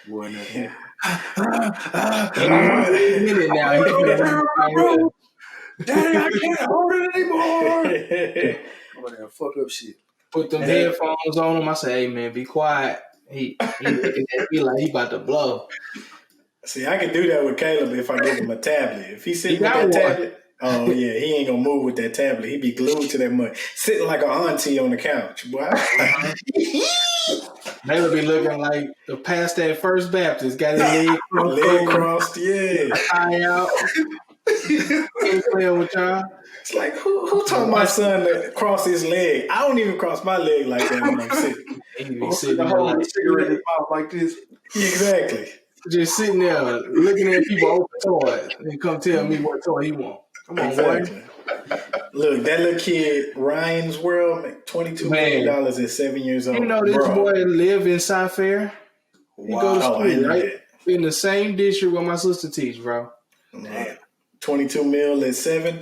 Boy, Yeah. in it now. He finna Daddy, I can't hold it anymore. Over there, fuck up shit. put them headphones on him. I say, hey man, be quiet. He looking at me like he about to blow. See, I can do that with Caleb if I give him a tablet. If he's sitting He with got that one. tablet, oh yeah, he ain't gonna move with that tablet. He be glued to that mug, sitting like a auntie on the couch. Boy, They would be looking like the pastor at First Baptist, got his leg crossed leg over, crossed, yeah. eye out. Can't play with y'all. It's like who told my son to cross his leg? I don't even cross my leg like that when I'm sick. He be Oh, sitting the there whole like cigarette in his mouth like this. Exactly. just sitting there looking at people open toys and come tell me what toy he want. Come on, Exactly. boy. Look, that little kid, Ryan's World, $22 million at 7 years old. You know this boy live in South Fair. He go to school, I know right? that. In the same district where my sister teach, bro. Damn. 22 mil at 7.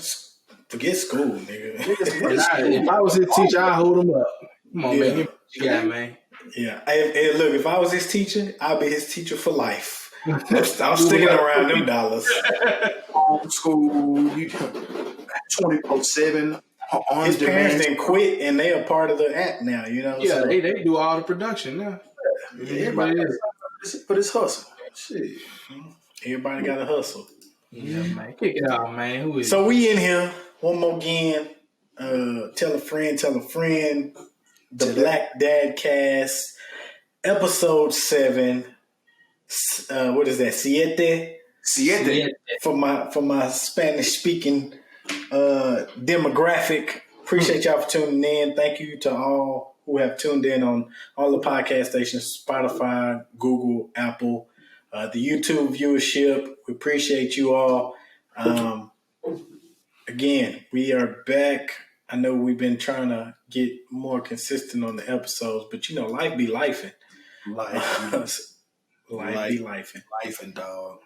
Forget school, nigga. If I was his teacher, I'd hold him up. Come on, man. Give me what you got, man. Yeah. Hey, look, if I was his teacher, I'd be his teacher for life. I'm sticking around them dollars. Homeschool, 24/7. His parents didn't quit, and they are part of the act now. You know. Yeah, so, they do all the production now. Yeah, everybody but it's hustle. Shit. Everybody got to hustle. Yeah, man. Kick it out, man. Who is so we in here one more again. Tell a friend. The Black Dad Cast, episode 7. What is that? Siete. For my Spanish speaking demographic. Appreciate y'all for tuning in. Thank you to all who have tuned in on all the podcast stations: Spotify, Google, Apple, the YouTube viewership. We appreciate you all. Again, we are back. I know we've been trying to get more consistent on the episodes, but life be lifing. Life be lifing. Lifing, dog.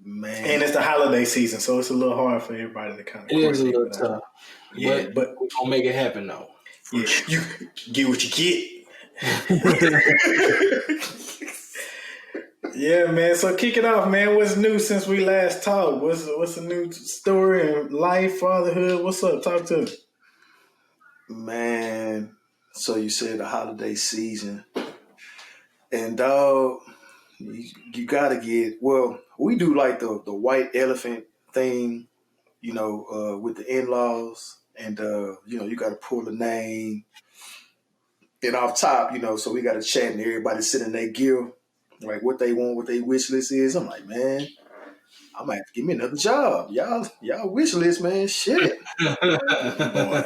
Man. And it's the holiday season, so it's a little hard for everybody to kind of. It is a little tough. Yeah, but we're gonna make it happen though. Yeah, you get what you get. Yeah, man. So kick it off, man. What's new since we last talked? What's a new story in life, fatherhood? What's up? Talk to me. Man, so you said the holiday season. And dog, you gotta get, well, we do like the white elephant thing, with the in-laws. And, you gotta pull a name. And off top, so we gotta chat and everybody sit in their gear. Like what they want, what their wish list is. I'm like, man, I might have to give me another job. Y'all wish list, man. Shit. Boy.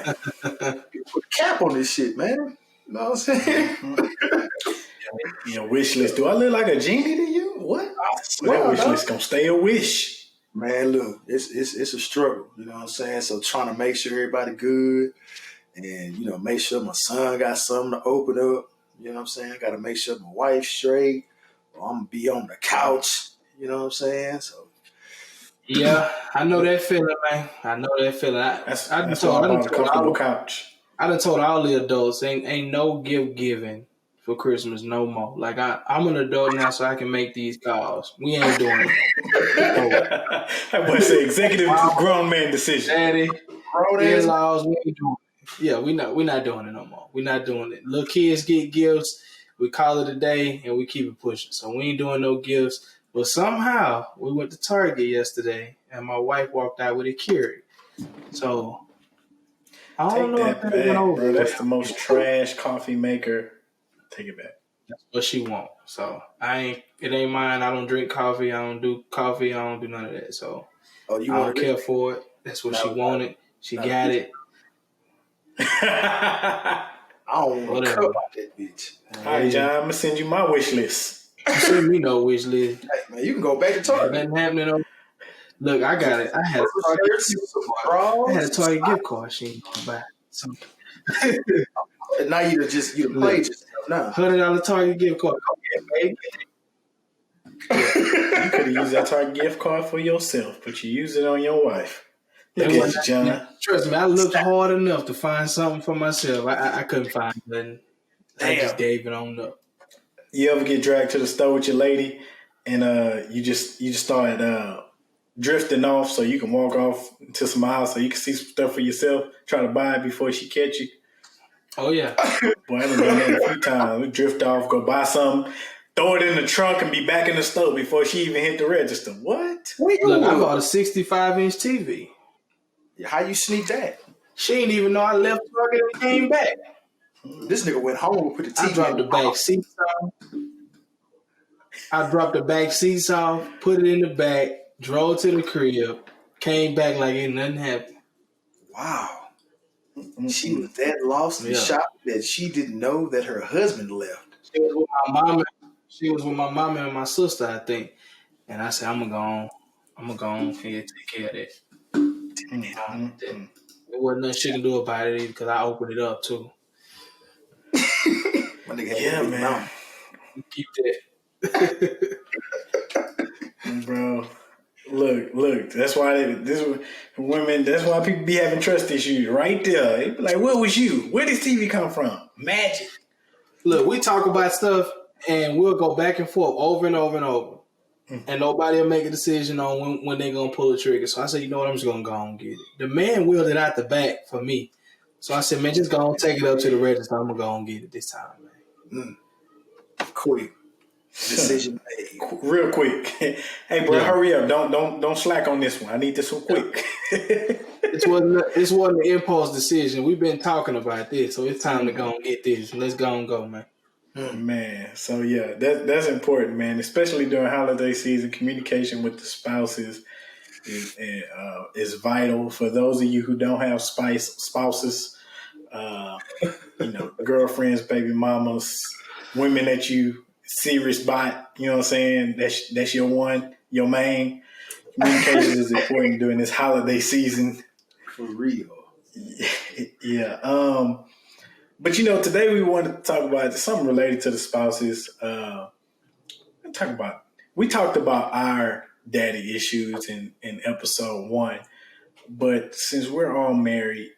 Put a cap on this shit, man. You know what I'm saying? Wish list. Do I look like a genie to you? What? That wish list gonna stay a wish. Man, look, it's a struggle. You know what I'm saying? So trying to make sure everybody good and, make sure my son got something to open up. You know what I'm saying? I got to make sure my wife's straight. Or I'm going to be on the couch. You know what I'm saying? So. Yeah, I know that feeling, man. I know that feeling. I done told all the adults, ain't no gift giving for Christmas no more. Like I'm an adult now, so I can make these calls. We ain't doing it. That was the executive grown man decision. Daddy, in-laws, we ain't doing it. Yeah, we're not doing it no more. We're not doing it. Little kids get gifts. We call it a day and we keep it pushing. So we ain't doing no gifts. But somehow we went to Target yesterday and my wife walked out with a Keurig. So I don't know if that went over. Bro, that's the most trash coffee maker. Take it back. That's what she wants. So it ain't mine. I don't drink coffee. I don't do coffee. I don't do none of that. So I don't care for it. That's what she wanted. She got it. I don't want to cut about that bitch. All right, John, I'm going to send you my wish list. Send me no wish list. Hey, man, you can go back to Target. Nothing happening. Look, I got it. I had a Target gift card. She ain't going to buy something. Now you played yourself now. $100 Target gift card. Okay, you could have used that Target gift card for yourself, but you used it on your wife. Look at you, John. Trust me, I looked hard enough to find something for myself. I couldn't find nothing. I just gave it on up. You ever get dragged to the store with your lady and you just start drifting off so you can walk off to some house so you can see some stuff for yourself, try to buy it before she catch you. Oh yeah. Boy, I done done that a few times. We drift off, go buy something, throw it in the trunk, and be back in the store before she even hit the register. What? Look, I bought a 65-inch TV. How you sneak that? She didn't even know I left Target and came back. This nigga went home, put the TV I dropped the back seats off. Put it in the back, drove to the crib, came back like ain't nothing happened. Wow. She was that lost and shocked that she didn't know that her husband left. She was with my mama. She was with my mama and my sister, I think. And I said, I'm gonna go on here and take care of that. There wasn't nothing she can do about it either because I opened it up too. My nigga had man. Keep that. Bro. Look. That's why women. That's why people be having trust issues right there. They be like, "Where was you? Where did TV come from? Magic." Look, we talk about stuff and we'll go back and forth over and over and over, and nobody will make a decision on when they're gonna pull the trigger. So I said, you know what, I'm just gonna go and get it. The man wheeled it out the back for me, so I said, man, just go and take it up to the register. I'm gonna go and get it this time, man. Quick. Decision made. Real quick. Hey, bro, hurry up. Don't slack on this one. I need this one quick. This wasn't an impulse decision. We've been talking about this, so it's time to go and get this. Let's go and go, man. Man, so yeah, that's important, man. Especially during holiday season, communication with the spouses is vital. For those of you who don't have spouses, girlfriends, baby mamas, women that you serious bot, you know what I'm saying? That's your one, your main. Communication is important during this holiday season. For real. Yeah. But today we wanted to talk about something related to the spouses. We talked about our daddy issues in episode 1, but since we're all married,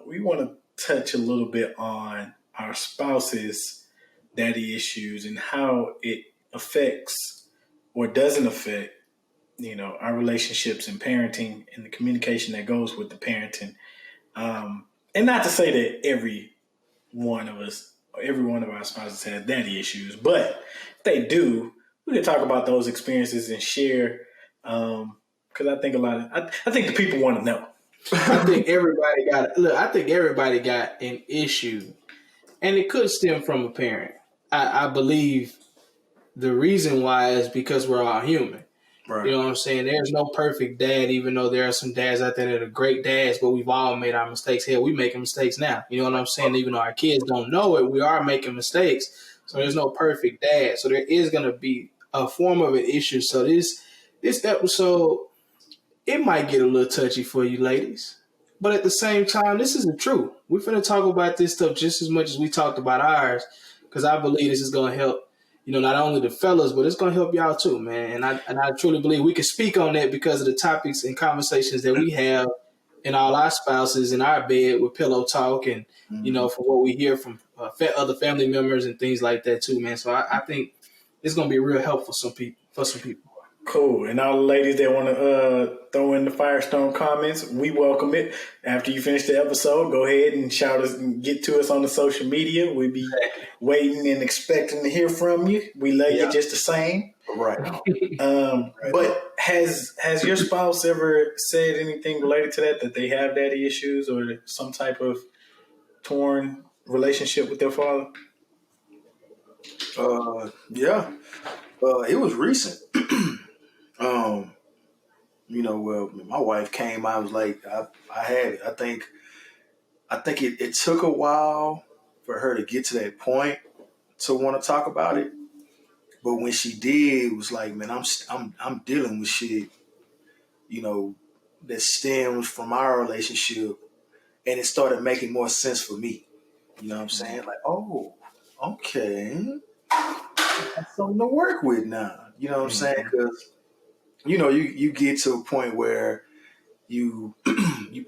we want to touch a little bit on our spouses' daddy issues and how it affects or doesn't affect, our relationships and parenting and the communication that goes with the parenting. And not to say that every one of our spouses has daddy issues, but if they do, we can talk about those experiences and share. Because I think I think the people want to know. I think everybody got an issue, and it could stem from a parent. I believe the reason why is because we're all human. Right. You know what I'm saying? There's no perfect dad, even though there are some dads out there that are great dads, but we've all made our mistakes. Hell, we making mistakes now. You know what I'm saying? Even though our kids don't know it, we are making mistakes. So there's no perfect dad. So there is going to be a form of an issue. So this episode, it might get a little touchy for you ladies. But at the same time, this is the truth. We're going to talk about this stuff just as much as we talked about ours, because I believe this is going to help, not only the fellas, but it's going to help y'all too, man. And I truly believe we can speak on that because of the topics and conversations that we have in all our spouses in our bed with pillow talk and, from what we hear from other family members and things like that too, man. So I think it's going to be real helpful for some people. Cool. And all the ladies that want to throw in the Firestone comments, we welcome it. After you finish the episode, go ahead and shout us and get to us on the social media. We'll be waiting and expecting to hear from you. We love you just the same. Right. But has your spouse ever said anything related to that they have daddy issues or some type of torn relationship with their father? Yeah. It was recent. Well, my wife came. I was like, I had it. I think it took a while for her to get to that point to want to talk about it. But when she did, it was like, man, I'm dealing with shit, that stems from our relationship, and it started making more sense for me. You know what I'm saying? Like, oh, okay, that's something to work with now. You know what I'm saying? Because you get to a point where you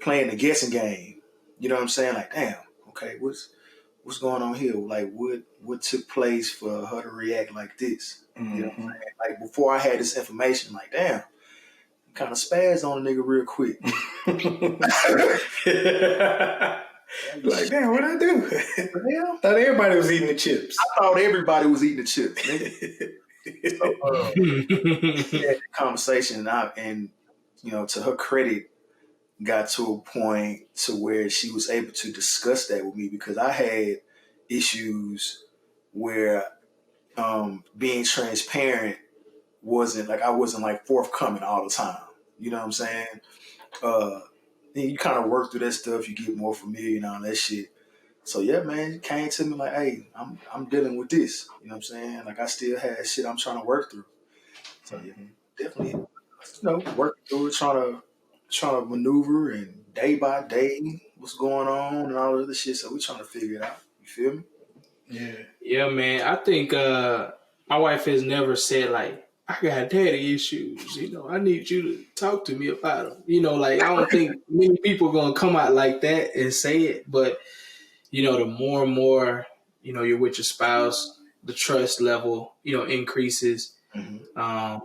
playing the guessing game. You know what I'm saying? Like, damn, okay, what's what's going on here? Like, what took place for her to react like this? Mm-hmm. You know what I'm saying? Like, before I had this information, like, damn, kind of spazzed on a nigga real quick. Like, damn, what'd I do? Hell, Thought everybody was eating the chips. I thought everybody was eating the chips. Nigga. So, we had the conversation, and you know, to her credit, got to a point to where she was able to discuss that with me because I had issues where being transparent wasn't like I wasn't like forthcoming all the time. You know what I'm saying? Then you kind of work through that stuff, you get more familiar and all that shit. So yeah, man, it came to me like, hey, I'm dealing with this. You know what I'm saying? Like I still had shit I'm trying to work through. So yeah, definitely, working through it, trying to maneuver and day by day what's going on and all of this shit. So we trying to figure it out. You feel me? Yeah. Yeah, man. I think my wife has never said like, I got daddy issues. You know, I need you to talk to me about them. You know, like I don't think many people are gonna come out like that and say it. But you know, the more and more you're with your spouse, the trust level increases. Mm-hmm.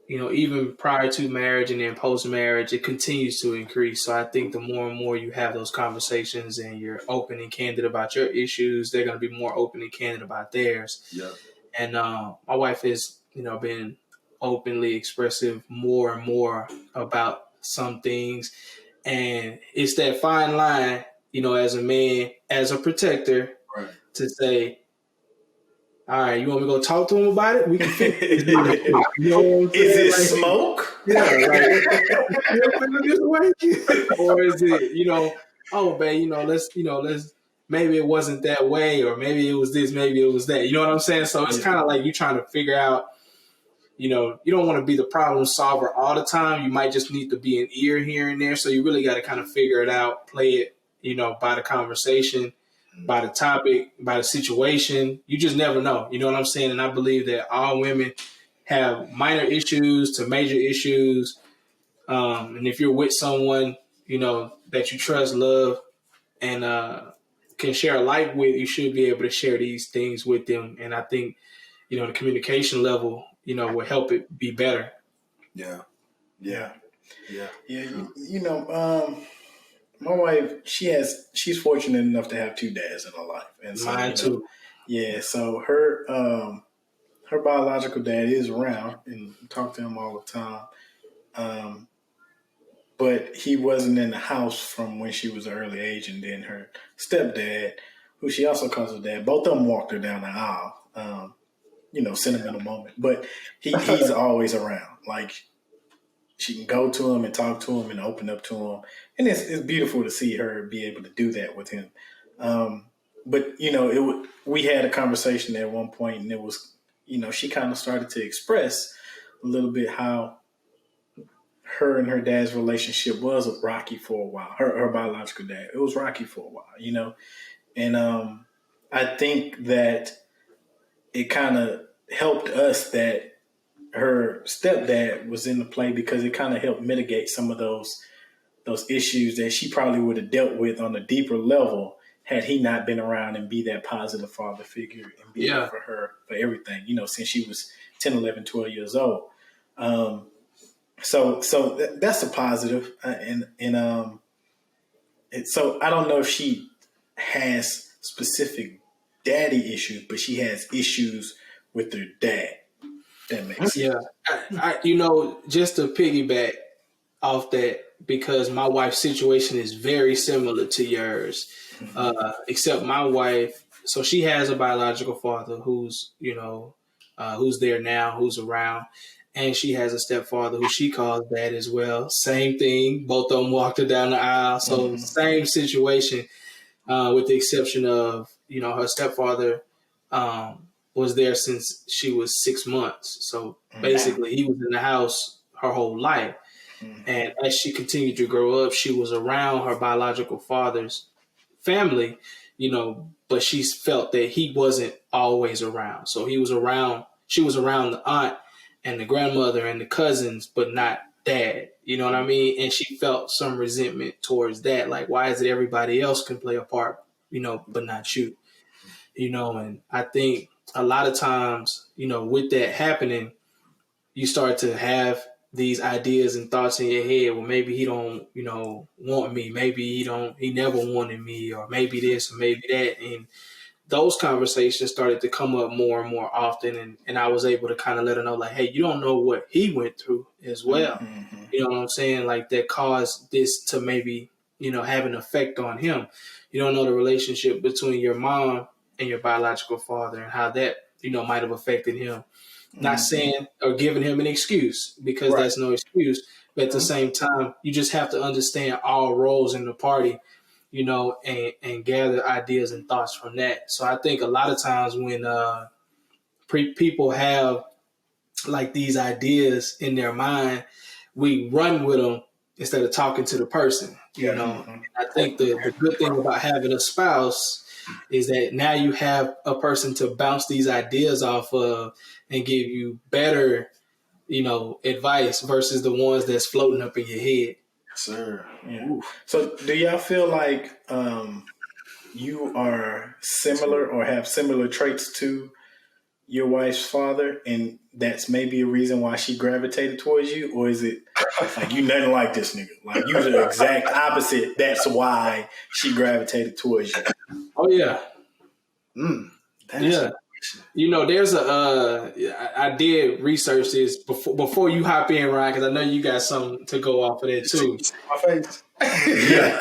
Even prior to marriage and then post marriage, it continues to increase. So I think the more and more you have those conversations and you're open and candid about your issues, they're going to be more open and candid about theirs. Yeah. And my wife has, been openly expressive more and more about some things. And it's that fine line, as a man, as a protector, Right. to say, all right, you want me to go talk to him about it? We can fix this real quick. You know what I'm saying? Is it Like, smoke? yeah, like, you feel this way? Or is it, oh, babe, let's, maybe it wasn't that way, or maybe it was this, maybe it was that. You know what I'm saying? So it's kind of like you're trying to figure out, you don't want to be the problem solver all the time. You might just need to be an ear here and there. So you really got to kind of figure it out, play it, by the conversation, by the topic, by the situation. You just never know. You know what I'm saying? And I believe that all women have minor issues to major issues. And if you're with someone, that you trust, love, and can share a life with, you should be able to share these things with them. And I think, the communication level, will help it be better. Yeah. Yeah. Yeah. Yeah. My wife, she's fortunate enough to have two dads in her life. And so, Mine too. yeah, so her biological dad is around and talk to him all the time. But he wasn't in the house from when she was an early age, and then her stepdad, who she also calls her dad, both of them walked her down the aisle. Sentimental moment. But he's always around. Like she can go to him and talk to him and open up to him, and it's beautiful to see her be able to do that with him. But we had a conversation at one point, and it was, she kind of started to express a little bit how her and her dad's relationship was rocky for a while. Her biological dad, it was rocky for a while, and I think that it kind of helped us that her stepdad was in the play, because it kind of helped mitigate some of those issues that she probably would have dealt with on a deeper level had he not been around and be that positive father figure and be there for her for everything, since she was 10, 11, 12 years old. So that's a positive. So I don't know if she has specific daddy issues, but she has issues with her dad. That makes sense. Yeah. I just to piggyback off that, because my wife's situation is very similar to yours, except my wife, so she has a biological father who's there now, who's around, and she has a stepfather who she calls dad as well. Same thing, both of them walked her down the aisle, so same situation, with the exception of her stepfather was there since she was 6 months, so basically he was in the house her whole life. And as she continued to grow up, she was around her biological father's family, but she felt that he wasn't always around. So she was around the aunt and the grandmother and the cousins, but not dad. You know what I mean? And she felt some resentment towards that. Like, why is it everybody else can play a part, but not you? And I think a lot of times, with that happening, you start to have these ideas and thoughts in your head. Well, maybe he don't, want me. Maybe he never wanted me, or maybe this or maybe that. And those conversations started to come up more and more often. And I was able to kind of let her know, like, hey, you don't know what he went through as well. Mm-hmm. You know what I'm saying? Like, that caused this to maybe, have an effect on him. You don't know the relationship between your mom and your biological father and how that, might have affected him. Not saying or giving him an excuse, because Right. that's no excuse. But at the same time, you just have to understand all roles in the party, and gather ideas and thoughts from that. So I think a lot of times when people have like these ideas in their mind, we run with them instead of talking to the person. I think the good thing about having a spouse is that now you have a person to bounce these ideas off of and give you better, advice versus the ones that's floating up in your head. Yes, sir. Yeah. So do y'all feel like you are similar or have similar traits to your wife's father, and that's maybe a reason why she gravitated towards you? Or is it like you nothing like this nigga? Like you the exact opposite. That's why she gravitated towards you. Oh yeah. Yeah. There's I did research this before you hop in, Ryan, because I know you got something to go off of that too. My face. Yeah,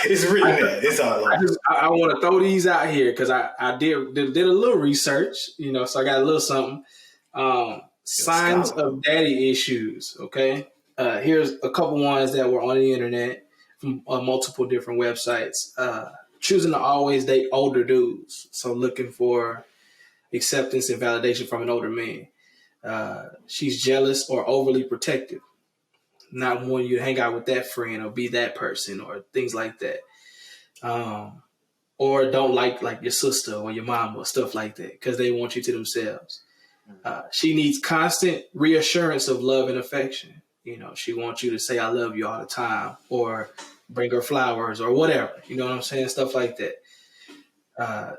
it's written there. It's all over. I want to throw these out here because I did a little research, so I got a little something. Signs of daddy issues. Okay, here's a couple ones that were on the internet from multiple different websites. Choosing to always date older dudes, so looking for acceptance and validation from an older man. She's jealous or overly protective, not wanting you to hang out with that friend or be that person or things like that. Or don't like your sister or your mom or stuff like that because they want you to themselves. She needs constant reassurance of love and affection. She wants you to say I love you all the time or bring her flowers or whatever. You know what I'm saying? Stuff like that.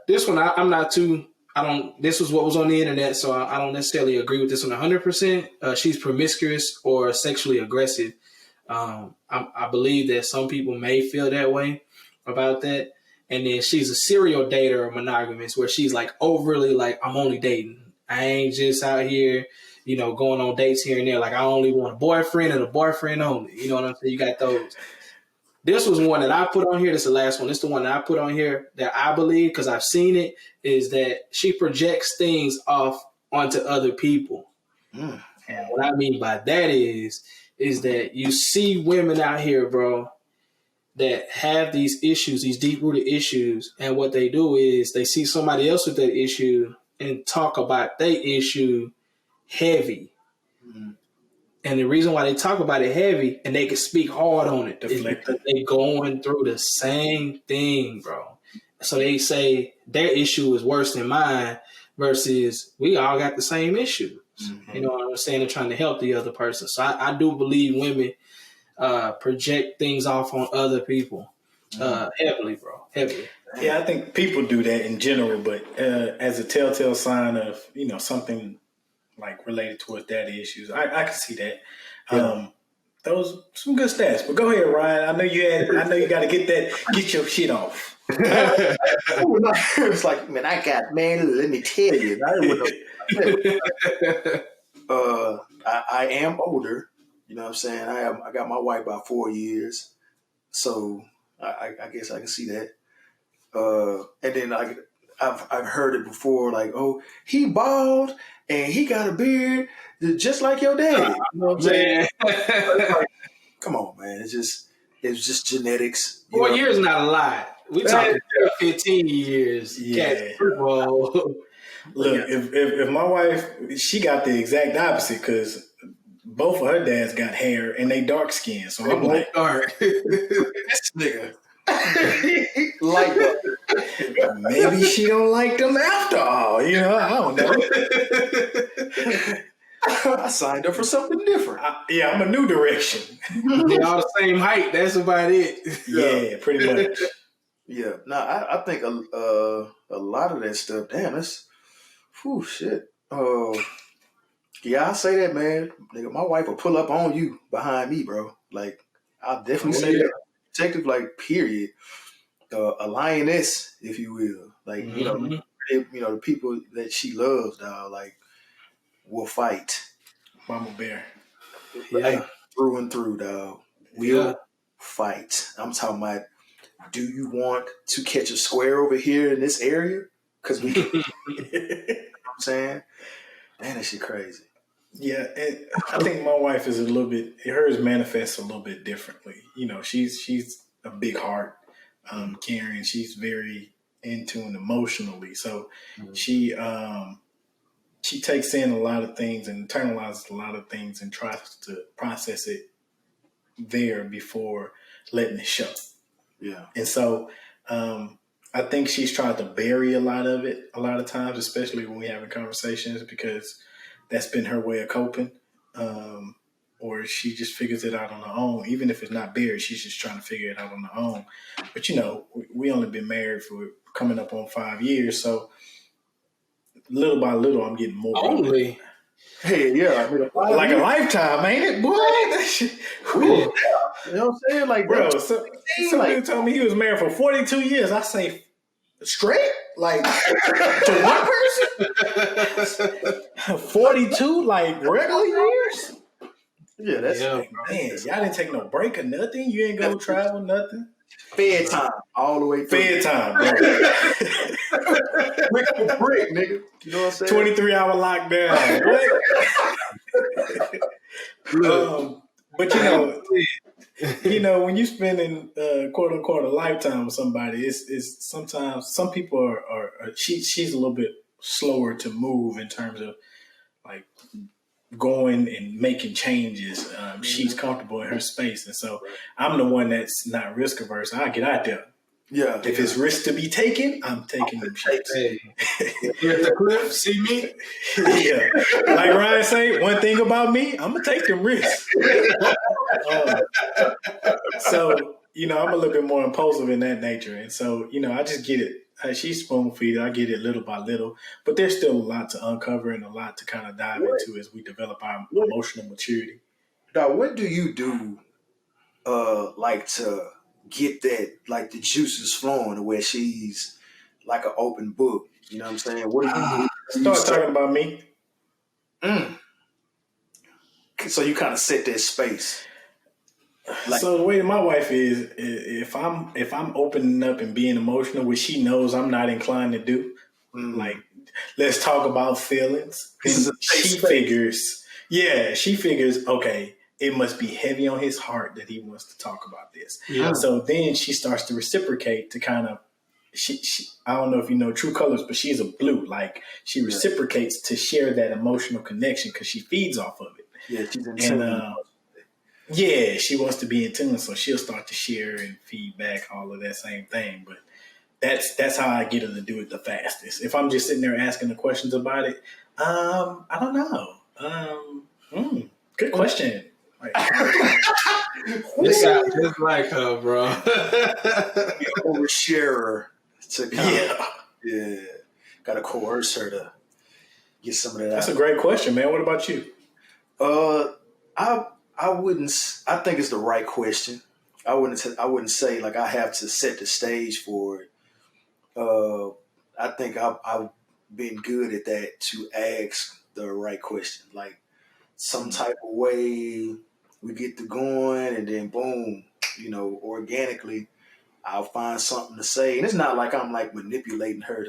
This one, I'm not too... this was what was on the internet, so I don't necessarily agree with this one 100%. She's promiscuous or sexually aggressive. I believe that some people may feel that way about that. And then she's a serial dater or monogamous, where she's like overly like, I'm only dating. I ain't just out here, going on dates here and there. Like, I only want a boyfriend and a boyfriend only. You know what I'm saying? You got those. This was one that I put on here. This is the last one. This is the one that I put on here that I believe, because I've seen it, is that she projects things off onto other people. And what I mean by that is that you see women out here, bro, that have these issues, these deep-rooted issues, and what they do is they see somebody else with that issue and talk about their issue heavy. And the reason why they talk about it heavy and they can speak hard on it is because they going through the same thing, bro. So they say their issue is worse than mine versus we all got the same issues. You know what I'm saying? They're trying to help the other person. So I do believe women project things off on other people heavily, bro. Heavily. Yeah, I think people do that in general, but as a telltale sign of, something like related towards daddy issues, I can see that. Yeah. Those some good stats. But go ahead, Ryan. I know you got to get your shit off. It's like, man, let me tell you. I am older. You know what I'm saying? I got my wife by 4 years. So I guess I can see that. And then I've heard it before, like, oh, he bald and he got a beard just like your daddy. You know what I'm saying? Like, come on, man. It's just genetics. 4 years is not a lot. We talking 15 years. Yeah. Look, if my wife, she got the exact opposite, because both of her dads got hair and they dark skin. So I'm like, dark. This nigga. Like what? Maybe she don't like them after all. I don't know. I signed up for something different. I'm a new direction. They all the same height. That's about it. Yeah, pretty much. Yeah. No, I think a lot of that stuff. Damn, that's whew, shit. Yeah, I say that, man. Nigga, my wife will pull up on you behind me, bro. Like, I'll definitely Oh say yeah. that. Protective, like, period. A lioness, if you will. Like, Mm-hmm. the people that she loves, dog, like, will fight. Mama Bear. Like, Yeah. through and through, dog. Yeah. Will fight. I'm talking about, do you want to catch a square over here in this area? Because we can, you know what I'm saying? Man, that shit crazy. Yeah, and I think my wife is a little bit. Hers manifests a little bit differently. You know, she's a big heart, Mm, caring. She's very in tune emotionally, so mm, she she takes in a lot of things and internalizes a lot of things and tries to process it there before letting it show. yeah. And so I think she's tried to bury a lot of it a lot of times, especially when we're having conversations, because that's been her way of coping. Um, or she just figures it out on her own. Even if it's not buried, she's just trying to figure it out on her own. But you know, we only been married for coming up on 5 years, so little by little, I'm getting more of it. Only. Hey, yeah, nigga, Like a 5 years. lifetime, ain't it, boy? That shit, Yeah. whew. You know what I'm saying? Like, that's Bro, so, insane. some Like, dude told me he was married for 42 years. I say, straight? Like, to one person? 42, like, regular years? yeah, I'm Yeah, like, man, y'all didn't take no break or nothing? You ain't go that's travel, nothing? fed time all the way through. Fed time, bro. Brick for brick, nigga. You know what I'm saying? 23-hour lockdown. What? look. But I ain't when you spending quote unquote a lifetime with somebody, it's sometimes some people are she's a little bit slower to move in terms of like going and making changes. She's comfortable in her space, and so I'm the one that's not risk averse. I get out there. Yeah. If Yeah. it's risk to be taken, I'm taking them shits. Hey, here's the clip. See me? Yeah, like Ryan say, one thing about me, I'm gonna take them risks. Um, So, I'm a little bit more impulsive in that nature. And so, I just get it. She's spoon feeding. I get it little by little. But there's still a lot to uncover and a lot to kind of dive What, into as we develop our what, emotional maturity. dog, what do you do, like to get that, like the juices flowing to where she's like an open book? You know what I'm saying? What do you do? You Start set, talking about me. mm, so you kind of set that space. Like, So the way that my wife is, if I'm opening up and being emotional, which she knows I'm not inclined to do, like mm, let's talk about feelings, this is a then safe space. she figures, okay, it must be heavy on his heart that he wants to talk about this. Yeah. Mm, So then she starts to reciprocate to kind of she I don't know if you know true colors, but she's a blue. Like she yeah, reciprocates to share that emotional connection because she feeds off of it. yeah, she's in And tune. yeah, she wants to be in tune, so she'll start to share and feedback all of that same thing. But that's how I get her to do it the fastest. If I'm just sitting there asking the questions about it, I don't know. Good question. Like, You let's sound see. just like her, bro. Oversharer to kind of, Yeah, yeah, got to coerce her to get some of that that's out a of great question, man. What about you? Uh, I wouldn't. I think it's the right question. I wouldn't say like I have to set the stage for it. I think I've been good at that to ask the right question. Like some type of way we get to going, and then boom, organically I'll find something to say. And it's not like I'm like manipulating her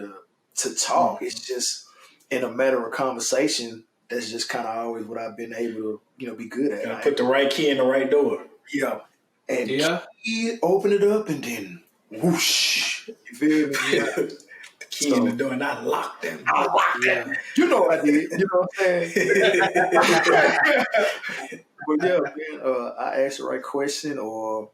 to talk. It's just in a matter of conversation. That's just kind of always what I've been able to, be good at. Gotta put the right key in the right door. Yeah. And Yeah. key, open it up and then whoosh. You feel me? Yeah. The key in the So door, and I locked them. I like that. Yeah. You know what I did. You know what I'm saying? But yeah, man, I ask the right question, or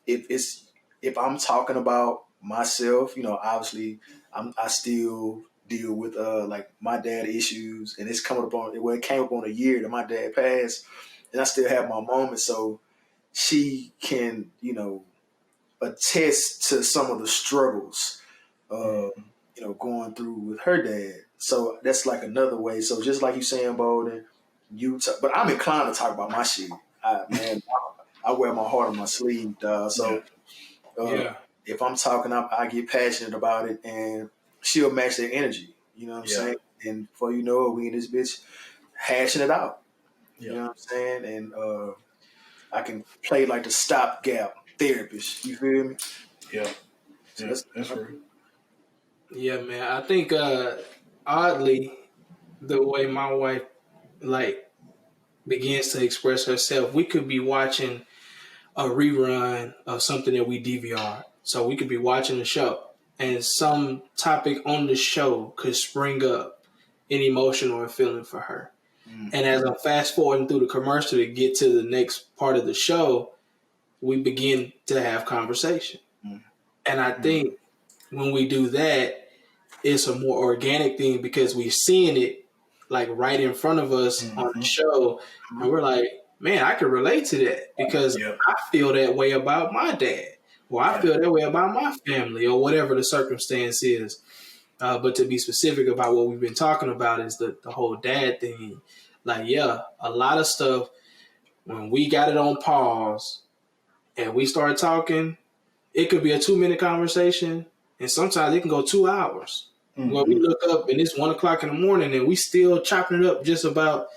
if it's if I'm talking about myself, obviously I still deal with like my dad issues, and it's coming up on it came up on a year that my dad passed, and I still have my moments, so she can attest to some of the struggles, going through with her dad. So that's like another way. So just like you saying, Bolden, but I'm inclined to talk about my shit. I wear my heart on my sleeve, dog. So if I'm talking up, I get passionate about it, and she'll match that energy. You know what I'm saying? And before you know it, we in this bitch hashing it out. You know what I'm saying? And I can play like the stopgap therapist. You feel me? Yeah. So that's right. Yeah, man. I think oddly, the way my wife like begins to express herself, we could be watching a rerun of something that we DVR. So we could be watching the show, and some topic on the show could spring up an emotion or a feeling for her. Mm-hmm. And as I'm fast forwarding through the commercial to get to the next part of the show, we begin to have conversation. Mm-hmm. And I think when we do that, it's a more organic thing because we're seeing it like right in front of us on the show. And we're like, man, I can relate to that because I feel that way about my dad, or I feel that way about my family, or whatever the circumstance is. But to be specific about what we've been talking about is the whole dad thing. Like, a lot of stuff, when we got it on pause and we start talking, it could be a 2-minute conversation, and sometimes it can go 2 hours. Mm-hmm. Well, we look up and it's 1:00 in the morning and we still chopping it up just about,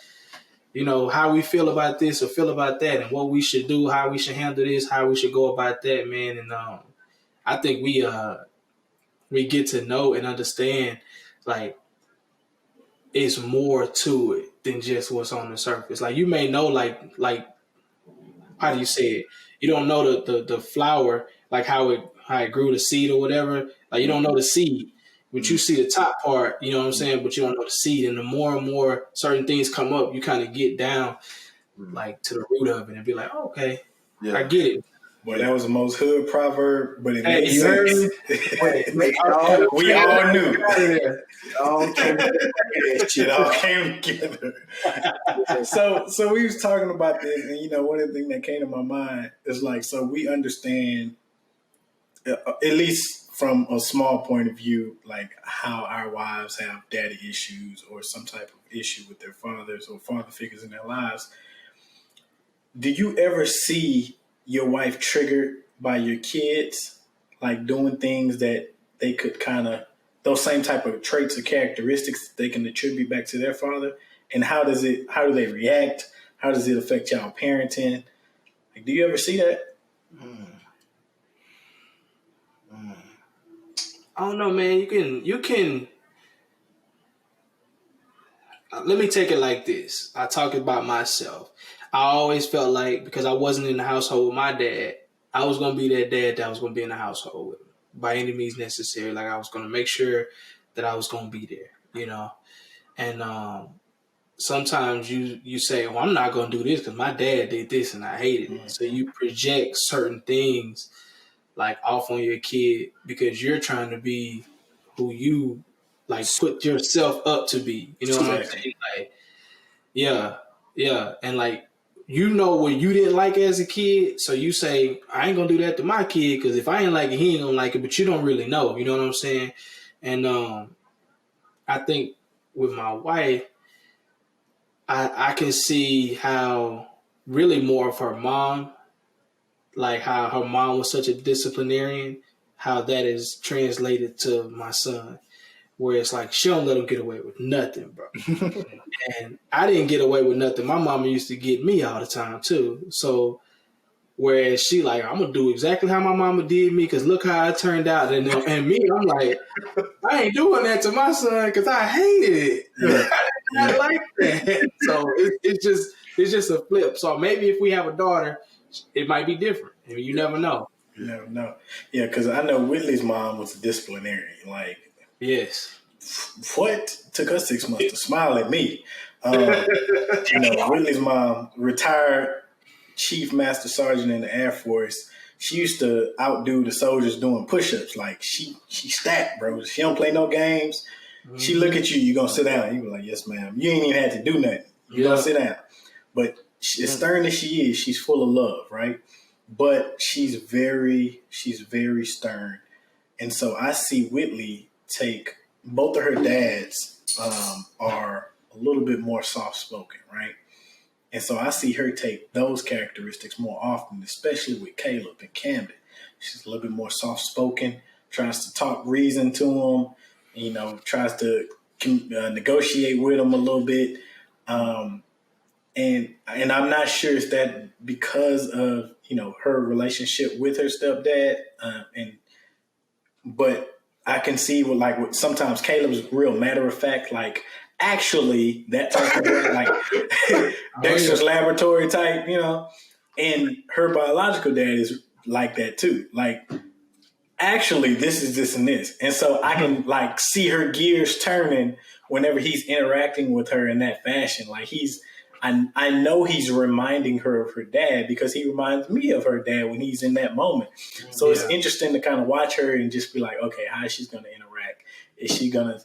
how we feel about this or feel about that and what we should do, how we should handle this, how we should go about that, man. And I think we get to know and understand, like, it's more to it than just what's on the surface. Like, you may know, like how do you say it? You don't know the flower, like how it grew the seed or whatever. Like, you don't know the seed. But you see the top part, you know what I'm saying? But you don't know the seed. And the more and more certain things come up, you kind of get down like to the root of it and be like, oh, okay, I get it. Well, that was the most hood proverb, but it made sense. We all knew. It all came together. So we was talking about this, and one of the things that came to my mind is like, so we understand, at least from a small point of view, like how our wives have daddy issues or some type of issue with their fathers or father figures in their lives. Do you ever see your wife triggered by your kids, like doing things that they could kind of, those same type of traits or characteristics they can attribute back to their father? And how do they react? How does it affect y'all parenting? Like, do you ever see that? I don't know, man. You can. Let me take it like this. I talk about myself. I always felt like, because I wasn't in the household with my dad, I was going to be that dad that was going to be in the household with him by any means necessary. Like, I was going to make sure that I was going to be there, And sometimes you say, well, I'm not going to do this because my dad did this and I hated it. So you project certain things like off on your kid because you're trying to be who you like put yourself up to be. You know what I'm saying? Like, yeah. And like, what you didn't like as a kid. So you say, I ain't gonna do that to my kid because if I ain't like it, he ain't gonna like it, but you don't really know. You know what I'm saying? And I think with my wife, I can see how really more of her mom, like how her mom was such a disciplinarian, how that is translated to my son, where it's like she don't let him get away with nothing, bro. And I didn't get away with nothing. My mama used to get me all the time too. So whereas she like, I'm gonna do exactly how my mama did me because look how I turned out. And me, I'm like, I ain't doing that to my son because I hated it. I did not like that. So it's just a flip. So maybe if we have a daughter, it might be different. I mean, you never know. You never know. Yeah, because I know Whitley's mom was a disciplinarian. Like, yes. What? Took her 6 months to smile at me. Whitley's mom, retired Chief Master Sergeant in the Air Force. She used to outdo the soldiers doing push-ups. Like, she stacked, bro. She don't play no games. Mm-hmm. She look at you, you gonna sit down. You be like, yes, ma'am. You ain't even had to do nothing. You gonna sit down. But as stern as she is, she's full of love, right? but she's very stern. And so I see Whitley take both of her dads are a little bit more soft spoken, right? And so I see her take those characteristics more often, especially with Caleb and Camden. She's a little bit more soft spoken, tries to talk reason to him, tries to negotiate with him a little bit. And I'm not sure if that because of her relationship with her stepdad, but I can see with sometimes Caleb's real matter of fact, like actually that type of way, like Dexter's laboratory type, and her biological dad is like that too, like actually this is this and this, and so I can like see her gears turning whenever he's interacting with her in that fashion, like I know he's reminding her of her dad because he reminds me of her dad when he's in that moment. So it's interesting to kind of watch her and just be like, okay, how is she going to interact? Is it going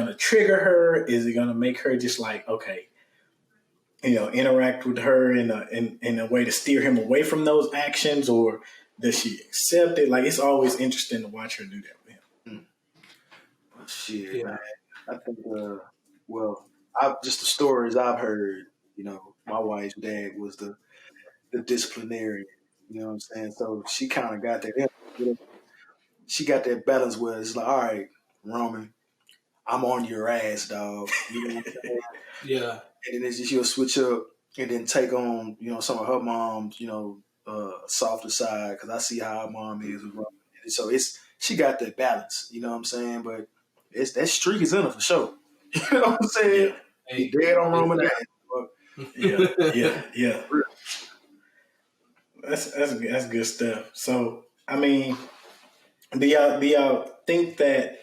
to trigger her? Is it going to make her just like, okay, interact with her in a way to steer him away from those actions, or does she accept it? Like, it's always interesting to watch her do that with him. Shit, man. I think, just the stories I've heard, my wife's dad was the disciplinarian. You know what I'm saying? So she kind of got that. She got that balance where it's like, all right, Roman, I'm on your ass, dog. You know what I'm saying? Yeah. And then she'll switch up and then take on, some of her mom's, softer side, because I see how her mom is with Roman. And so she got that balance. You know what I'm saying? But that streak is in her for sure. You know what I'm saying? Yeah. He dead on Roman ass. Yeah. That's good stuff. So, I mean, do y'all think that?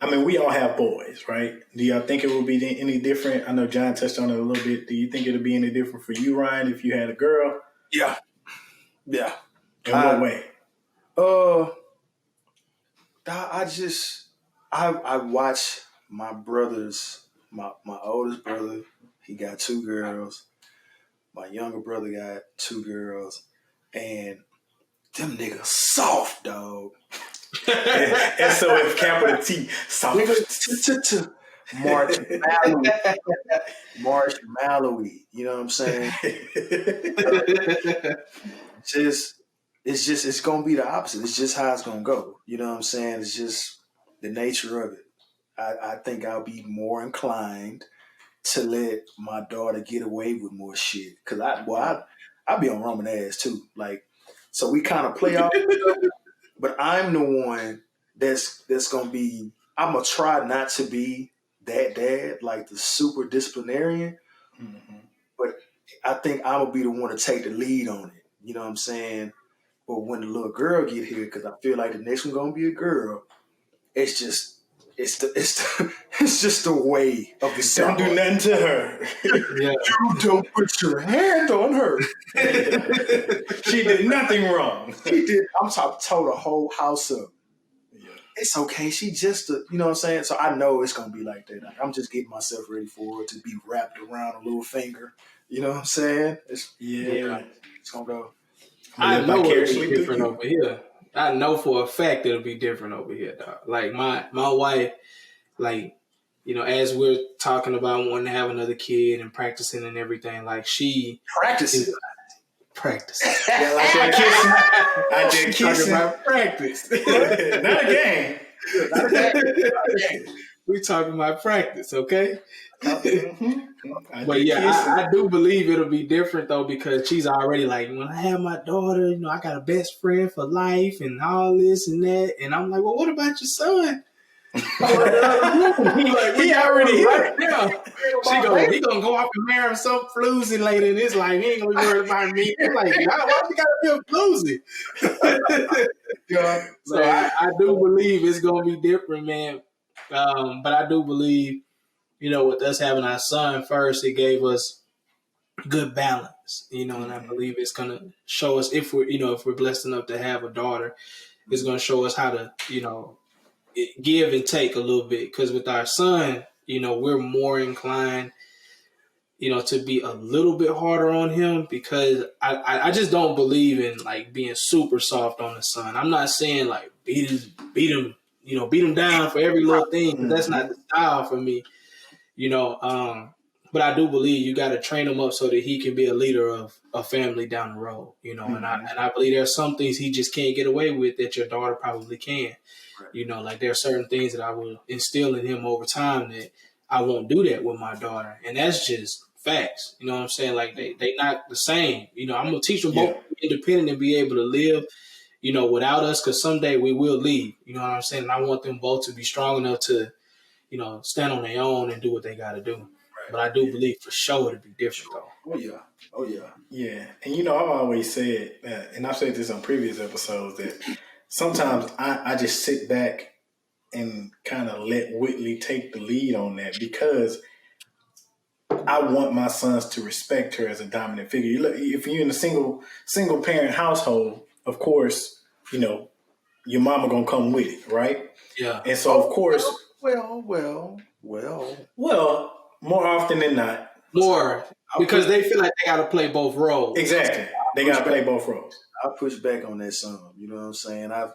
I mean, we all have boys, right? Do y'all think it would be any different? I know John touched on it a little bit. Do you think it'd be any different for you, Ryan, if you had a girl? Yeah. In what way? I watch my brothers. My oldest brother, he got 2 girls. My younger brother got 2 girls, and them niggas soft, dog. And so it's capital T, soft. Marshmallowy. You know what I'm saying? It's gonna be the opposite. It's just how it's gonna go. You know what I'm saying? It's just the nature of it. I think I'll be more inclined to let my daughter get away with more shit. Cause I be on Roman ass too. Like, so we kind of play off, but I'm the one that's gonna be. I'm gonna try not to be that dad, like the super disciplinarian. Mm-hmm. But I think I'm gonna be the one to take the lead on it. You know what I'm saying? But when the little girl get here, because I feel like the next one gonna be a girl, it's just it's just the way of the Don't do nothing to her. Yeah. You don't put your hand on her. She did nothing wrong. She did. I'm talking, told the whole house up. Yeah. It's okay. She just, you know what I'm saying? So I know it's going to be like that. Like, I'm just getting myself ready for it to be wrapped around a little finger. You know what I'm saying? It's going to go. I know it'll be different over here. I know for a fact it'll be different over here, dog. Like my wife, like, as we're talking about wanting to have another kid and practicing and everything, like she practice. Yeah, like that kissing. I did kissing. Talking about practice. Not a game. We talking about practice, okay? Mm-hmm. But yeah, I do believe it'll be different though, because she's already like, when I have my daughter, I got a best friend for life and all this and that. And I'm like, well, what about your son? He already here. Yeah. He gonna go off and marry some floozy lady in his life. He ain't gonna be worried about me. I'm like, why you gotta be a floozy? So I do believe it's gonna be different, man. But I do believe, with us having our son first, it gave us good balance, and I believe it's gonna show us if we're blessed enough to have a daughter, it's gonna show us how to, give and take a little bit. Because with our son, we're more inclined, to be a little bit harder on him because I just don't believe in like being super soft on the son. I'm not saying like beat him down for every little thing because that's not the style for me. But I do believe you got to train him up so that he can be a leader of a family down the road. And I believe there are some things he just can't get away with that your daughter probably can. Like there are certain things that I will instill in him over time that I won't do that with my daughter. And that's just facts. You know what I'm saying? Like they not the same. I'm going to teach them both to be independent and be able to live, without us because someday we will leave. You know what I'm saying? And I want them both to be strong enough to, stand on their own and do what they got to do. But I do believe for sure it'll be different though. Oh yeah. Yeah. And I've always said, and I've said this on previous episodes, that sometimes I just sit back and kind of let Whitley take the lead on that because I want my sons to respect her as a dominant figure. Look, if you're in a single parent household, of course, your mama gonna come with it, right? Yeah. And so of course, well. more often than not, because they feel like they got to play both roles. Exactly, they got to play both roles. I push back on that some. You know what I'm saying? I've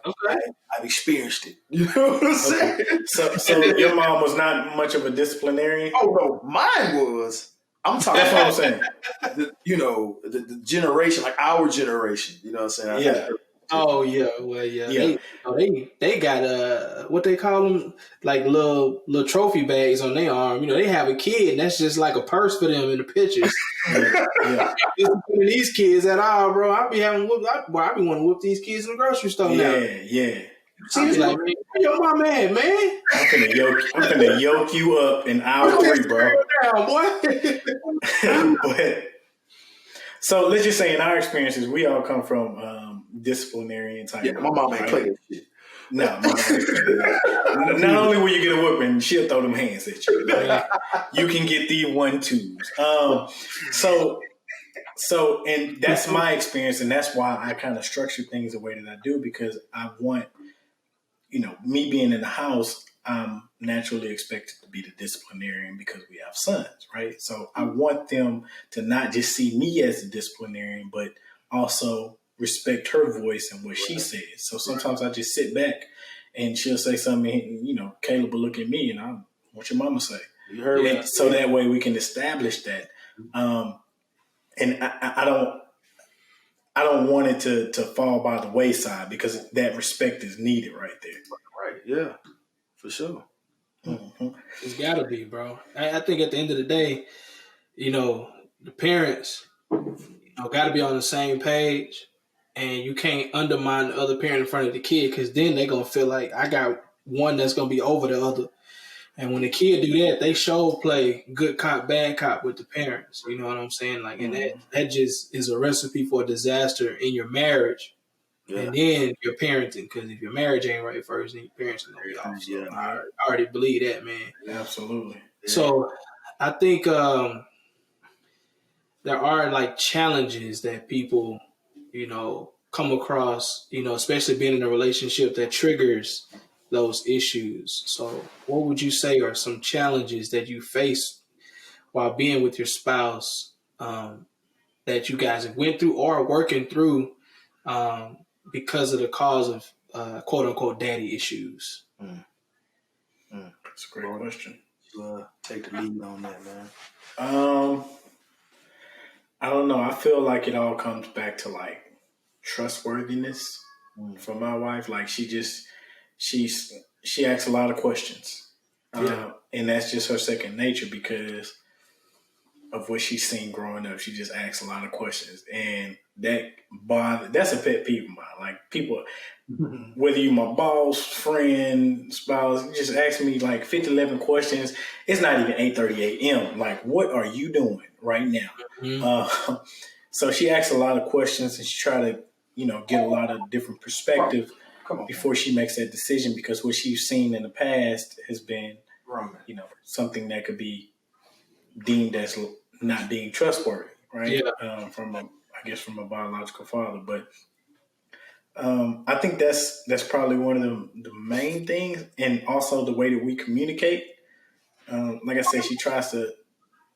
experienced it. You know what I'm saying? So your mom was not much of a disciplinarian? Oh no, mine was. I'm talking. That's what I'm saying. The generation, like our generation. You know what I'm saying? Yeah. Oh yeah, well yeah. They got what they call them, like little trophy bags on their arm. They have a kid, and that's just like a purse for them in the pictures. Yeah. These kids at all, bro. I be wanting to whoop these kids in the grocery store now. Yeah. See, it's like, man, yo, my man. I'm finna yoke you up in hour 3, bro. Down, boy. But so let's just say in our experiences, we all come from disciplinarian type. Yeah, my mom ain't play that shit. No, my mom ain't play that. Not only will you get a whooping, she'll throw them hands at you. Like, you can get the 1-2s. So, and that's my experience, and that's why I kind of structure things the way that I do because I want, me being in the house, I'm naturally expected to be the disciplinarian because we have sons, right? So I want them to not just see me as a disciplinarian, but also respect her voice and what she says. So sometimes I just sit back and she'll say something, Caleb will look at me and I'm, what your mama say? You heard me. So that way we can establish that. And I don't want it to fall by the wayside because that respect is needed right there. Right. Yeah. For sure. Mm-hmm. It's gotta be, bro. I think at the end of the day, the parents, gotta be on the same page, and you can't undermine the other parent in front of the kid because then they're gonna feel like I got one that's gonna be over the other. And when the kid do that, they play good cop, bad cop with the parents. You know what I'm saying? Like, and that just is a recipe for a disaster in your marriage. Yeah. And then your parenting, because if your marriage ain't right first, then your parents are gonna be off. So I already believe that, man. Absolutely. So I think there are like challenges that people, come across, especially being in a relationship that triggers those issues. So what would you say are some challenges that you face while being with your spouse that you guys have went through or are working through because of the cause of quote unquote daddy issues? That's a great question. Take the lead on that, man. I don't know. I feel like it all comes back to like trustworthiness for my wife. Like she asks a lot of questions, and that's just her second nature because of what she's seen growing up. She just asks a lot of questions, and that's a pet peeve of mine. Like people, whether you my boss, friend, spouse, just ask me like 11 questions. It's not even 8:30 a.m. Like, what are you doing right now? Mm-hmm. So she asks a lot of questions, and she try to, get a lot of different perspective before she makes that decision. Because what she's seen in the past has been, something that could be deemed as not being trustworthy, right? Yeah. From a biological father, but I think that's probably one of the main things, and also the way that we communicate. Like I said, she tries to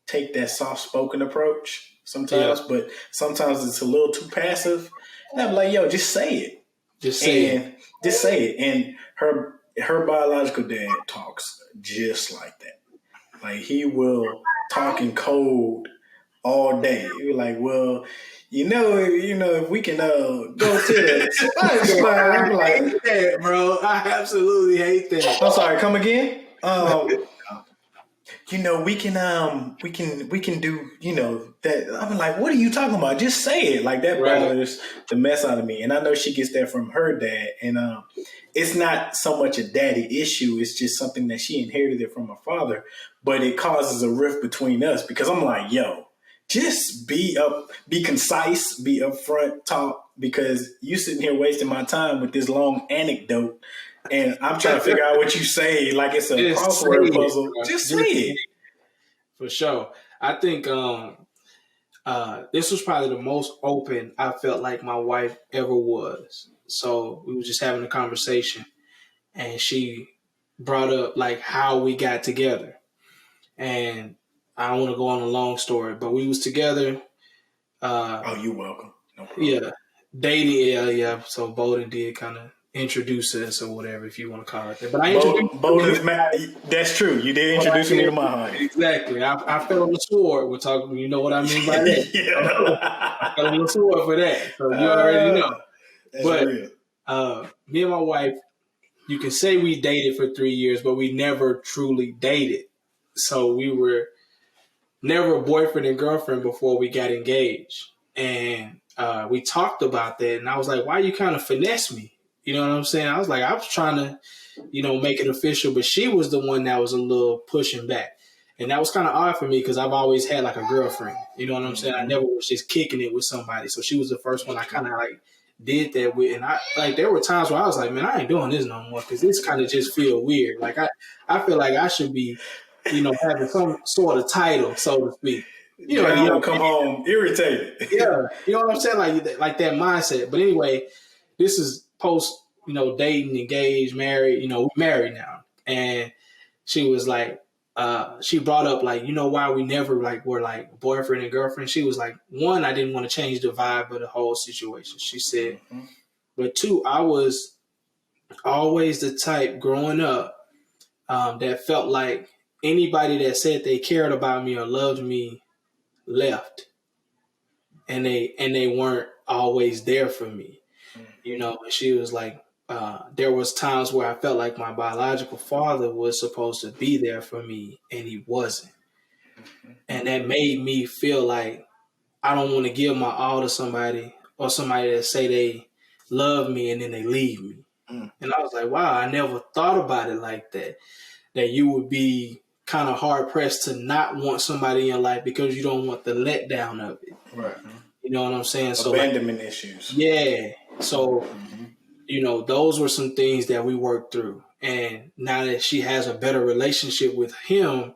take that soft spoken approach sometimes, but sometimes it's a little too passive. And I'm like, yo, just say it. Just say it. Just say it. And her biological dad talks just like that. Like he will talk in code all day. You're like, well, if we can go to the SpongeBob. I'm I like, hate that, bro. I absolutely hate that. I'm sorry, come again. We can do, that. I'm like, what are you talking about? Just say it. Like that Right. bothers the mess out of me. And I know she gets that from her dad. And it's not so much a daddy issue. It's just something that she inherited it from her father. But it causes a rift between us because I'm like, yo, just be concise, be upfront, talk, because you sitting here wasting my time with this long anecdote. And I'm trying to figure out what you say, like it's a Just say crossword it, puzzle. bro. Just say it. For sure. I think this was probably the most open I felt like my wife ever was. So we were just having a conversation, and she brought up like how we got together. And I don't want to go on a long story, but we was together. Oh, you're welcome. No problem. Yeah, dating. Yeah. So Bowden did kind of introduce us or whatever, if you want to call it that. But I introduced Bowden's that's true. You did introduce me to my heart. Exactly. I fell on the sword. We're talking. You know what I mean by that. I fell on the sword for that. So you already know. That's real. Me and my wife, you can say we dated for 3 years, but we never truly dated. So we were never a boyfriend and girlfriend before we got engaged. And we talked about that. And I was like, why you kind of finesse me? You know what I'm saying? I was like, I was trying to, make it official, but she was the one that was a little pushing back. And that was kind of odd for me because I've always had like a girlfriend. You know what I'm saying? I never was just kicking it with somebody. So she was the first one I kind of like did that with. And I like there were times where I was like, man, I ain't doing this no more because this kind of just feel weird. Like I feel like I should be, having some sort of title, so to speak. I will come home irritated. Yeah, you know what I'm saying? Like that mindset. But anyway, this is post, dating, engaged, married. We're married now, and she was like, she brought up like, why we never like were like boyfriend and girlfriend. She was like, one, I didn't want to change the vibe of the whole situation. She said, but two, I was always the type growing up that felt like anybody that said they cared about me or loved me left, and they weren't always there for me. And she was like, there was times where I felt like my biological father was supposed to be there for me and he wasn't. And that made me feel like I don't want to give my all to somebody or somebody that say they love me and then they leave me. And I was like, wow, I never thought about it like that. That you would be kind of hard pressed to not want somebody in your life because you don't want the letdown of it. Right. You know what I'm saying? So abandonment issues. Yeah. So, those were some things that we worked through. And now that she has a better relationship with him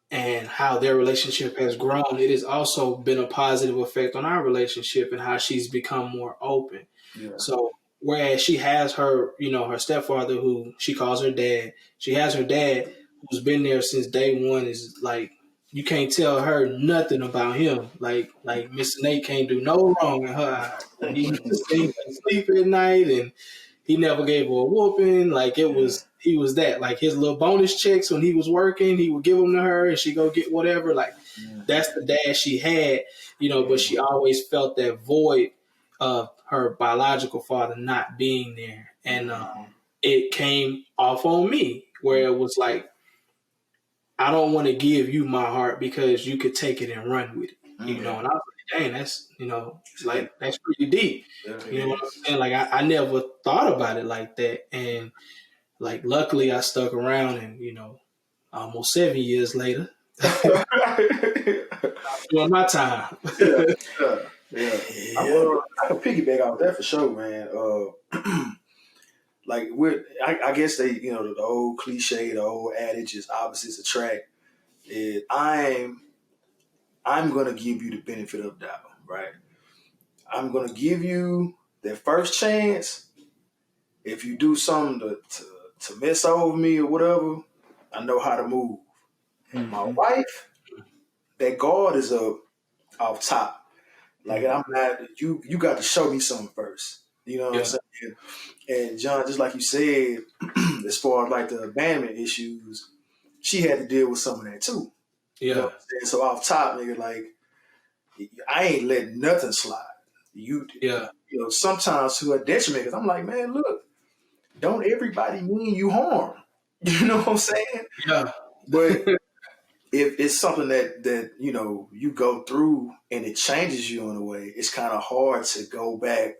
and how their relationship has grown, it has also been a positive effect on our relationship and how she's become more open. Yeah. So whereas she has her, her stepfather who she calls her dad, she has her dad who's been there since day one, is like, you can't tell her nothing about him. Like Mr. Nate can't do no wrong in her eyes. Like, he used to sing and sleep at night, and he never gave her a whooping. Like he was that. Like his little bonus checks when he was working, he would give them to her, and she go get whatever. Like that's the dad she had, But she always felt that void of her biological father not being there, and it came off on me where it was like, I don't want to give you my heart because you could take it and run with it, And I was like, dang, that's, like, that's pretty deep. You know what I'm saying? Like, I never thought about it like that. And, like, luckily I stuck around and, almost 7 years later, I'm doing my time. Yeah. I can piggyback off that for sure, man. Like I guess they, the old cliche, the old adage is opposites attract. I'm gonna give you the benefit of the doubt, right? I'm gonna give you that first chance. If you do something to mess over me or whatever, I know how to move. My wife, that guard is up off top. Like I'm not you got to show me something first. You know what I'm Yeah. saying? And John, just like you said, as far as like the abandonment issues, she had to deal with some of that too. You know Yeah. what I'm saying? So off top, nigga, like I ain't letting nothing slide. Yeah. You know, sometimes to a detriment, because I'm like, man, look, don't everybody mean you harm. You know what I'm saying? Yeah. But if it's something that you know you go through and it changes you in a way, it's kind of hard to go back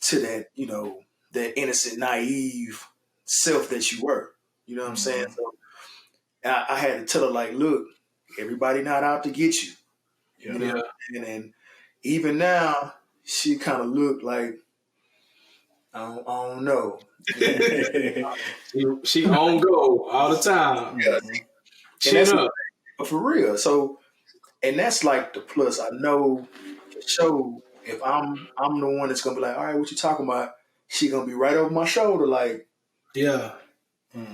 to that, you know, that innocent, naive self that you were. You know what I'm saying? So I had to tell her like, look, everybody not out to get you. You know Yeah. what I'm saying? And even now, she kind of looked like I don't know. She on go all the time. Yeah, and Chin that's up. for real. So, and that's like the plus. I know for sure if I'm the one that's gonna be like, all right, what you talking about? She gonna be right over my shoulder, like. Yeah.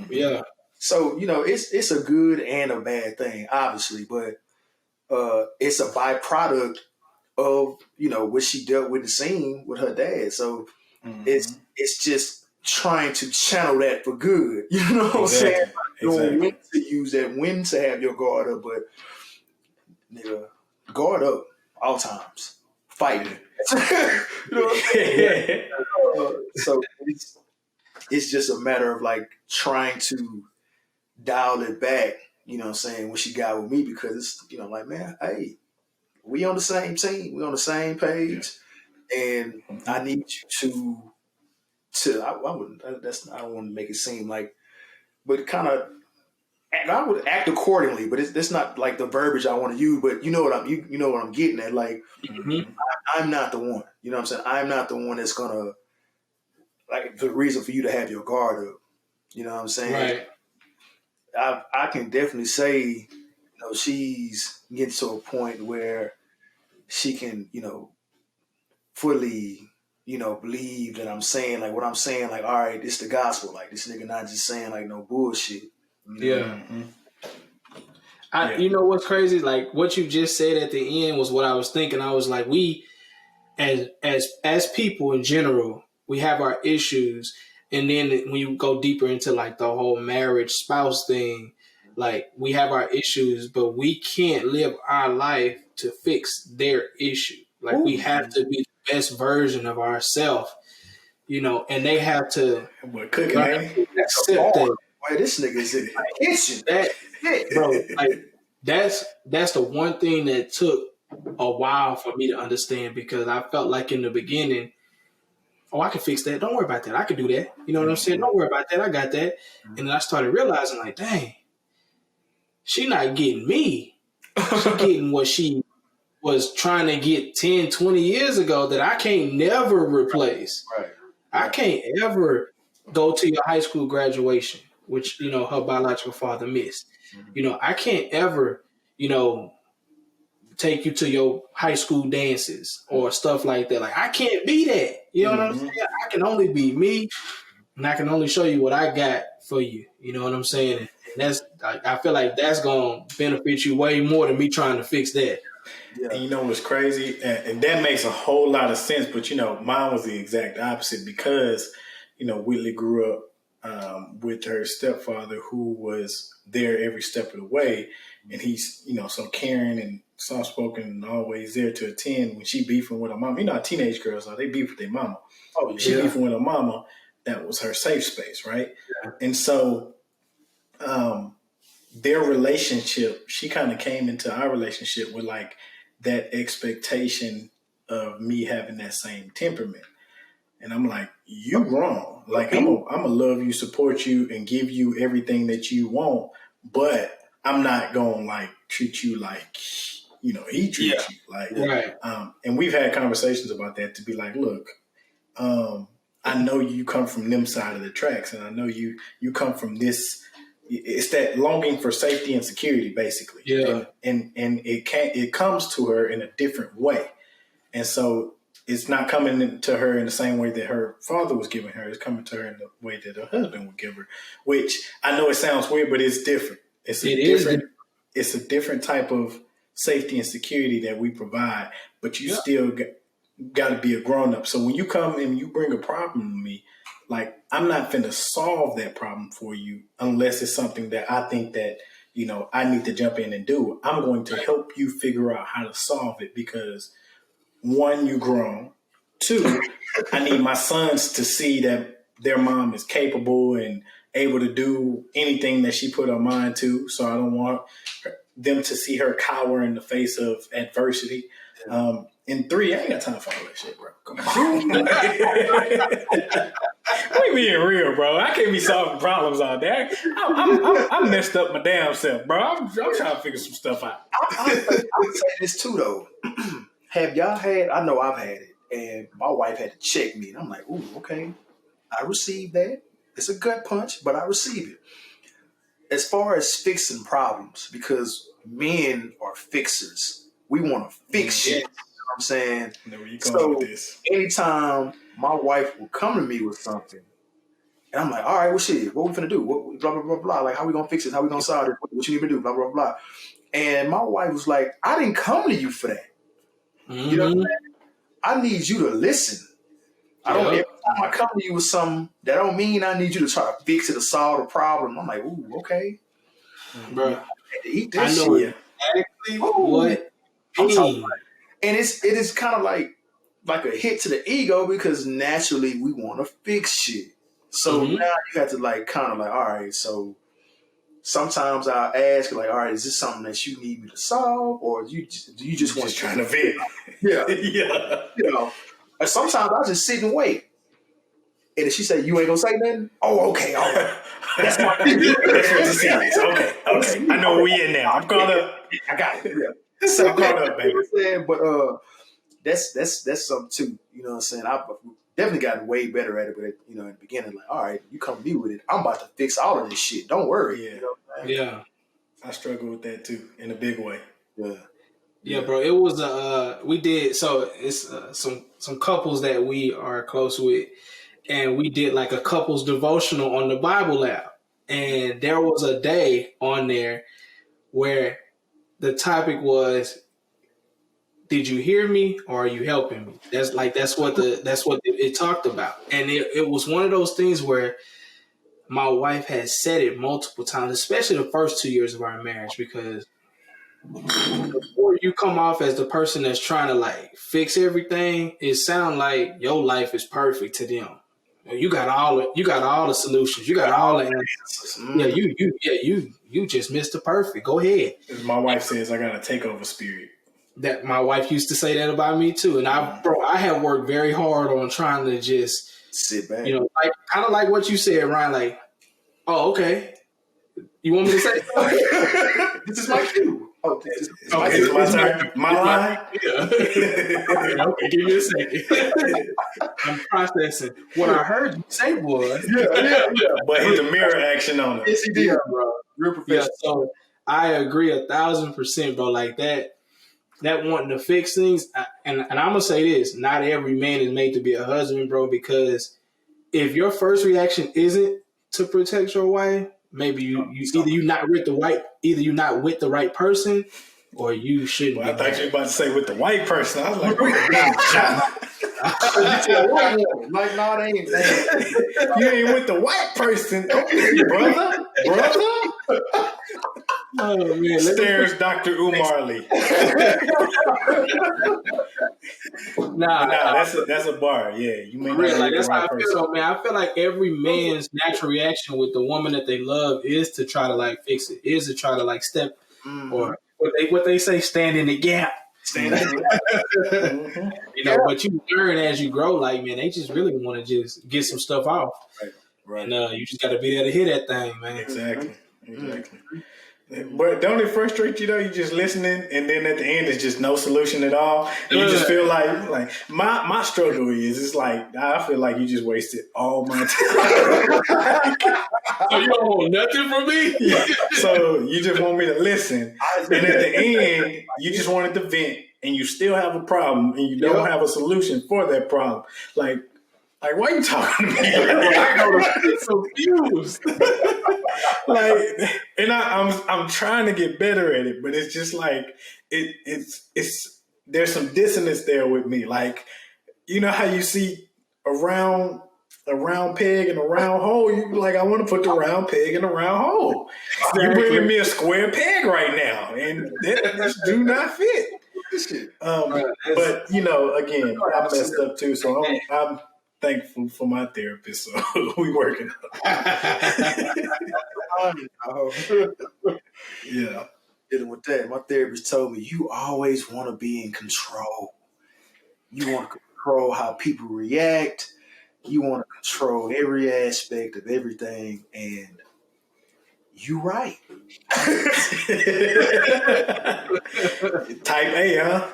Yeah. So you know, it's a good and a bad thing, obviously, but it's a byproduct of you know what she dealt with the scene with her dad. So it's just trying to channel that for good. You know what I'm saying? Knowing when to use that, when to have your guard up, but nigga, guard up all times. Fighting. You know what I'm saying? So it's just a matter of like trying to dial it back, you know what I'm saying, when she got with me because it's, you know, like, man, hey, we on the same team, we on the same page, and I need you I wouldn't that's I don't want to make it seem like, but kind of I would act accordingly, but that's not like the verbiage I want to use, but you know what you know what I'm getting at, like I'm not the one, you know what I'm saying, I'm not the one that's gonna like the reason for you to have your guard up, you know what I'm saying. Right. I can definitely say, you know, she's getting to a point where she can, you know, fully, you know, believe that I'm saying like what I'm saying, like, all right, this the gospel. Like this nigga not just saying like no bullshit. You know? Yeah. You know what's crazy? Like what you just said at the end was what I was thinking. I was like, we as people in general, we have our issues. And then when you go deeper into like the whole marriage spouse thing, like we have our issues, but we can't live our life to fix their issue. Like we have to be the best version of ourselves, you know, and they have to What cooking, learn man? to accept that. Why this nigga's in the kitchen? That bro, like that's the one thing that took a while for me to understand because I felt like in the beginning, oh, I can fix that. Don't worry about that. I can do that. You know what I'm saying? Don't worry about that. I got that. And then I started realizing, like, dang, she not getting me. She getting what she was trying to get 10, 20 years ago that I can't never replace. Right. I can't ever go to your high school graduation, which, you know, her biological father missed. You know, I can't ever, you know, take you to your high school dances or stuff like that. Like I can't be that. You know what I'm saying? I can only be me, and I can only show you what I got for you. You know what I'm saying? And that's like, I feel like that's gonna benefit you way more than me trying to fix that. Yeah. And you know what's crazy? And that makes a whole lot of sense. But, you know, mine was the exact opposite because, you know, Whitley grew up with her stepfather who was there every step of the way. And he's, you know, so caring and soft-spoken and always there to attend when she beefing with her mama. You know how teenage girls are. They beef with their mama. Oh, She yeah. beefing with her mama. That was her safe space, right? Yeah. And so their relationship, she kind of came into our relationship with like that expectation of me having that same temperament. And I'm like, you wrong. Like I'm gonna love you, support you, and give you everything that you want, but I'm not gonna like treat you like, you know, he treats you. Like Right. And we've had conversations about that to be like, look, I know you come from them side of the tracks, and I know you come from this. It's that longing for safety and security, basically. Yeah. And it comes to her in a different way, and so it's not coming to her in the same way that her father was giving her. It's coming to her in the way that her husband would give her. Which I know it sounds weird, but it's different. It's a different type of safety and security that we provide, but you still got to be a grown up. So when you come and you bring a problem to me, like I'm not finna solve that problem for you unless it's something that I think that, I need to jump in and do. I'm going to help you figure out how to solve it because one, you grown. Two, I need my sons to see that their mom is capable and able to do anything that she put her mind to. So I don't want them to see her cower in the face of adversity. And three, I ain't got time for all that shit, bro. Come on. We being real, bro. I can't be solving problems all day. I'm messed up my damn self, bro. I'm trying to figure some stuff out. I'll say this too, though. Have y'all had? I know I've had it, and my wife had to check me, and I'm like, "Ooh, okay, I received that. It's a gut punch, but I received it." As far as fixing problems, because men are fixers, we want to fix shit. You know what I'm saying? Where you going with this? Anytime my wife will come to me with something, and I'm like, "All right, well, shit, what we finna do? What, blah blah blah blah. Like, how we gonna fix it? How we gonna solve it? What you need to do? Blah blah blah." And my wife was like, "I didn't come to you for that. You know what I'm saying? I need you to listen. Every time I come to you with something, that don't mean I need you to try to fix it or solve the problem." I'm like, "Ooh, okay, bro. Eat I this know shit." exactly what I'm talking about. And it is kind of like a hit to the ego because naturally we want to fix shit. So now you have to kind of all right, so sometimes I'll ask, all right, is this something that you need me to solve, or do you just want trying to vent? Yeah, yeah. Or sometimes I just sit and wait, and if she say you ain't gonna say nothing, oh, okay, all right, that's my that's what this is. Okay, I know where we in now. I'm caught up. I got it. Yeah. So I'm caught up, baby. But that's something too. You know what I'm saying? I've definitely gotten way better at it, but in the beginning, all right, you come to me with it, I'm about to fix all of this shit. Don't worry. Yeah. You know what I'm saying? Yeah. I struggle with that too in a big way. Yeah, bro. It was we did so it's some couples that we are close with, and we did like a couples devotional on the Bible app, and there was a day on there where the topic was, "Did you hear me or are you helping me?" That's what it talked about, and it was one of those things where my wife had said it multiple times, especially the first 2 years of our marriage, because before you come off as the person that's trying to fix everything, it sounds like your life is perfect to them. You got all the solutions. You got all the answers. Yeah, you just missed the perfect. Go ahead. As my wife says, I got a takeover spirit. That my wife used to say that about me too, and I have worked very hard on trying to just sit back. Kind of like what you said, Ryan. Like, oh, okay. You want me to say something? This is my cue. Oh, this is my turn. My line? Yeah. Okay, give me a second. I'm processing. What I heard you say was... Yeah. But hit the mirror action on it. Yes, he did, yeah, bro. Real professional. Yeah, so I agree 1,000%, bro. Like that wanting to fix things. And I'm going to say this. Not every man is made to be a husband, bro, because if your first reaction isn't to protect your wife, maybe you're not with the right person, or you shouldn't. I thought you were about to say with the white person. I was like, wait a minute. Like, no, they ain't. You ain't with the white person, brother. Oh man! Stares Dr. Umar Lee. Nah, that's a bar. Yeah, you may not like that's how I feel, though, man. I feel like every man's natural reaction with the woman that they love is to try to fix it, is to try to step or what they say, stand in the gap. But you learn as you grow. Like, man, they just really want to just get some stuff off, right. And you just got to be there to hit that thing, man. Exactly. But don't it frustrate you though? You just listening, and then at the end it's just no solution at all. And you just feel like my struggle is I feel like you just wasted all my time. So you don't want nothing from me? Yeah. So you just want me to listen, and at the end you just wanted to vent, and you still have a problem, and you don't have a solution for that problem. Like, why are you talking to me? I go to get confused. like, and I'm trying to get better at it, but it's just like it's there's some dissonance there with me. Like, you know how you see a round peg in a round hole, you like, I want to put the round peg in a round hole. You bringing me a square peg right now, and that just do not fit. But you know, again, I messed up too, so I'm thankful for my therapist. So we working. Yeah. Dealing with that, my therapist told me you always want to be in control. You want to control how people react. You want to control every aspect of everything, and you right. Type A, huh?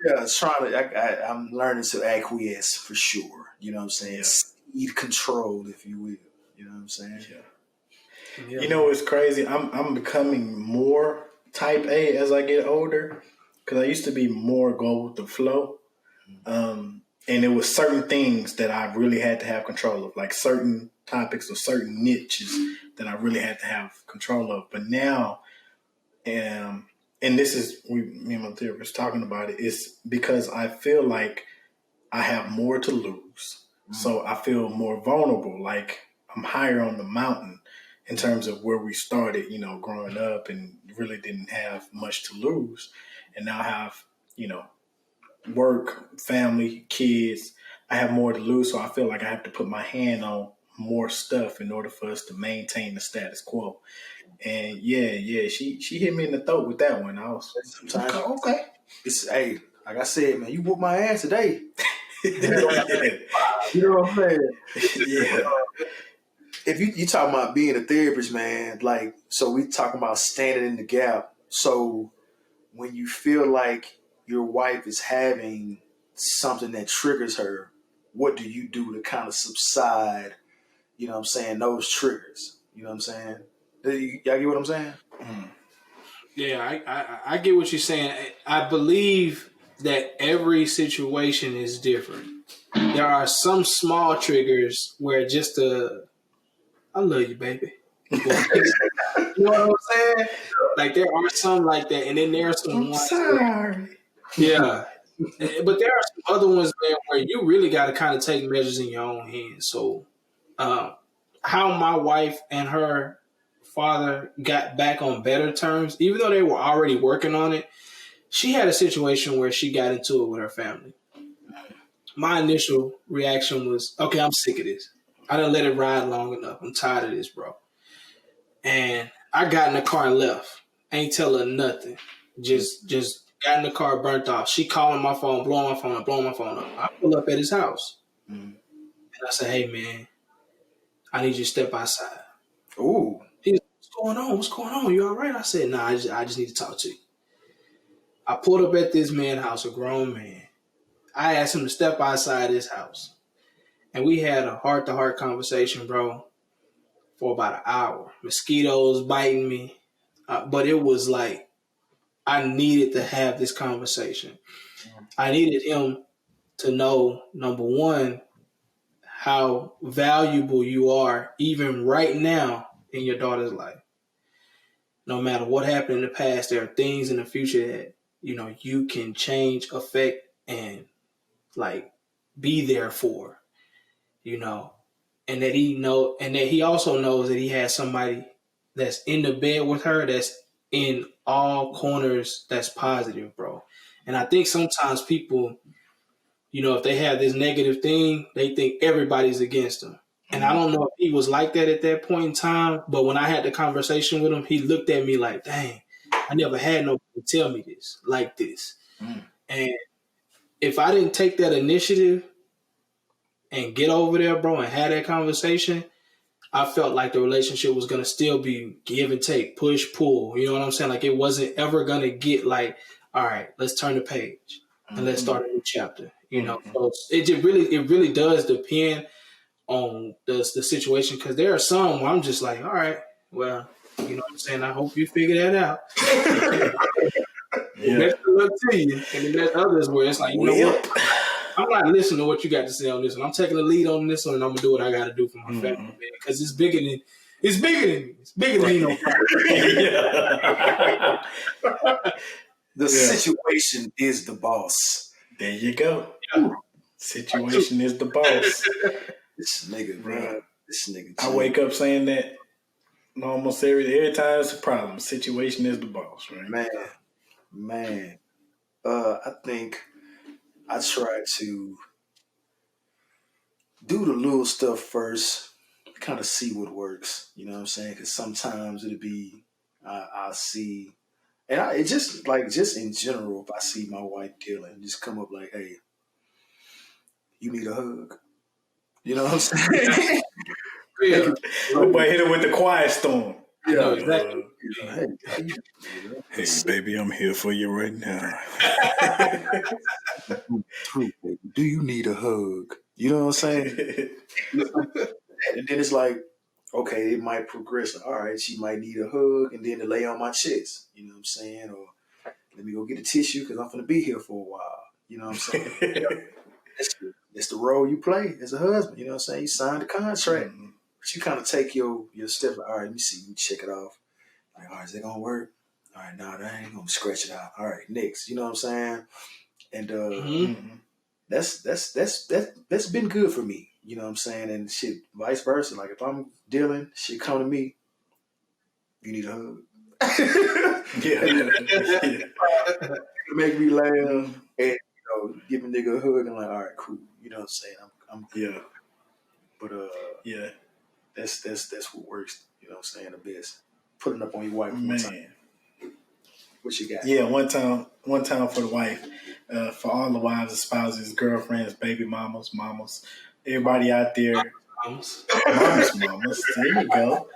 Yeah, it's trying to. I'm learning to acquiesce for sure. You know what I'm saying? Yeah. Cede control, if you will. You know what I'm saying? Yeah. You know, it's crazy. I'm becoming more type A as I get older, because I used to be more go with the flow. And it was certain things that I really had to have control of, like certain topics or certain niches that I really had to have control of. But now, and this is, me and my therapist talking about it, is because I feel like I have more to lose. So I feel more vulnerable, like I'm higher on the mountain in terms of where we started, you know, growing up, and really didn't have much to lose. And now I have, you know, work, family, kids. I have more to lose, so I feel like I have to put my hand on more stuff in order for us to maintain the status quo. And she hit me in the throat with that one. I was Sometimes okay. it's hey, like I said, man, you whooped my ass today. Yeah. You know what I'm saying? Yeah. If you talking about being a therapist, man, like, so we talking about standing in the gap. So when you feel like your wife is having something that triggers her, what do you do to kind of subside, you know what I'm saying, those triggers? You know what I'm saying? Y'all get what I'm saying? Yeah, I get what you're saying. I believe that every situation is different. There are some small triggers where just I love you, baby. You know what I'm saying? Like, there are some like that, and then there are some I'm ones sorry. yeah. But there are some other ones where you really got to kind of take measures in your own hands. So, how my wife and her father got back on better terms, even though they were already working on it, she had a situation where she got into it with her family. My initial reaction was, okay, I'm sick of this. I done let it ride long enough. I'm tired of this, bro. And I got in the car and left. Ain't tell her nothing. Just got in the car, burnt off. She calling my phone, blowing my phone up. I pull up at his house. And I said, hey, man, I need you to step outside. Ooh. He's like, what's going on? You all right? I said, nah, I just need to talk to you. I pulled up at this man's house, a grown man. I asked him to step outside his house. And we had a heart-to-heart conversation, bro, for about an hour. Mosquitoes biting me. But it was like, I needed to have this conversation. I needed him to know, number one, how valuable you are, even right now in your daughter's life. No matter what happened in the past, there are things in the future that, you know, you can change, affect, and like be there for, you know. And that he also knows that he has somebody that's in the bed with her that's in all corners that's positive, bro. And I think sometimes people, you know, if they have this negative thing, they think everybody's against them. And I don't know if he was like that at that point in time, but when I had the conversation with him, he looked at me like, dang, I never had nobody tell me this, like this. And if I didn't take that initiative and get over there, bro, and have that conversation, I felt like the relationship was going to still be give and take, push, pull. You know what I'm saying? Like, it wasn't ever going to get like, all right, let's turn the page and let's start a new chapter. You know, so it really does depend on the situation, because there are some where I'm just like, all right, well, you know what I'm saying? I hope you figure that out. Best of luck to you. And then there's others where it's like, you know what? I'm not listening to what you got to say on this one. I'm taking the lead on this one, and I'm gonna do what I got to do for my family, man. Because it's bigger It's bigger than me. It's bigger than me. No The situation is the boss. There you go. Yeah. Situation is the boss. This nigga, bro. This nigga. I wake up saying that almost every time it's a problem. Situation is the boss, right? Man. I think I try to do the little stuff first, kind of see what works. You know what I'm saying? Because sometimes it'll be I'll see, and it just in general, if I see my wife dealing, just come up like, "Hey, you need a hug." You know what I'm saying? Yeah. Everybody hit it with the quiet storm. I know exactly. Hey, baby, I'm here for you right now. True, baby. Do you need a hug? You know what I'm saying? And then it's like, okay, it might progress. All right, she might need a hug and then to lay on my chest. You know what I'm saying? Or let me go get a tissue because I'm going to be here for a while. You know what I'm saying? That's the role you play as a husband. You know what I'm saying? You signed the contract. Mm-hmm. But you kind of take your steps. Like, all right, let me see. You check it off. Like, all right, is that going to work? All right, no, that ain't going to scratch it out. All right, next. You know what I'm saying? And that's been good for me. You know what I'm saying? And shit, vice versa. Like if I'm dealing, shit come to me, you need a hug. Make me laugh and give a nigga a hug and like, all right, cool. You know what I'm saying? I'm good. But that's what works. You know what I'm saying? The best. Putting up on your wife. Man. What you got? Yeah, one time for the wife, for all the wives and spouses, girlfriends, baby mamas, everybody out there. Mamas. There you go.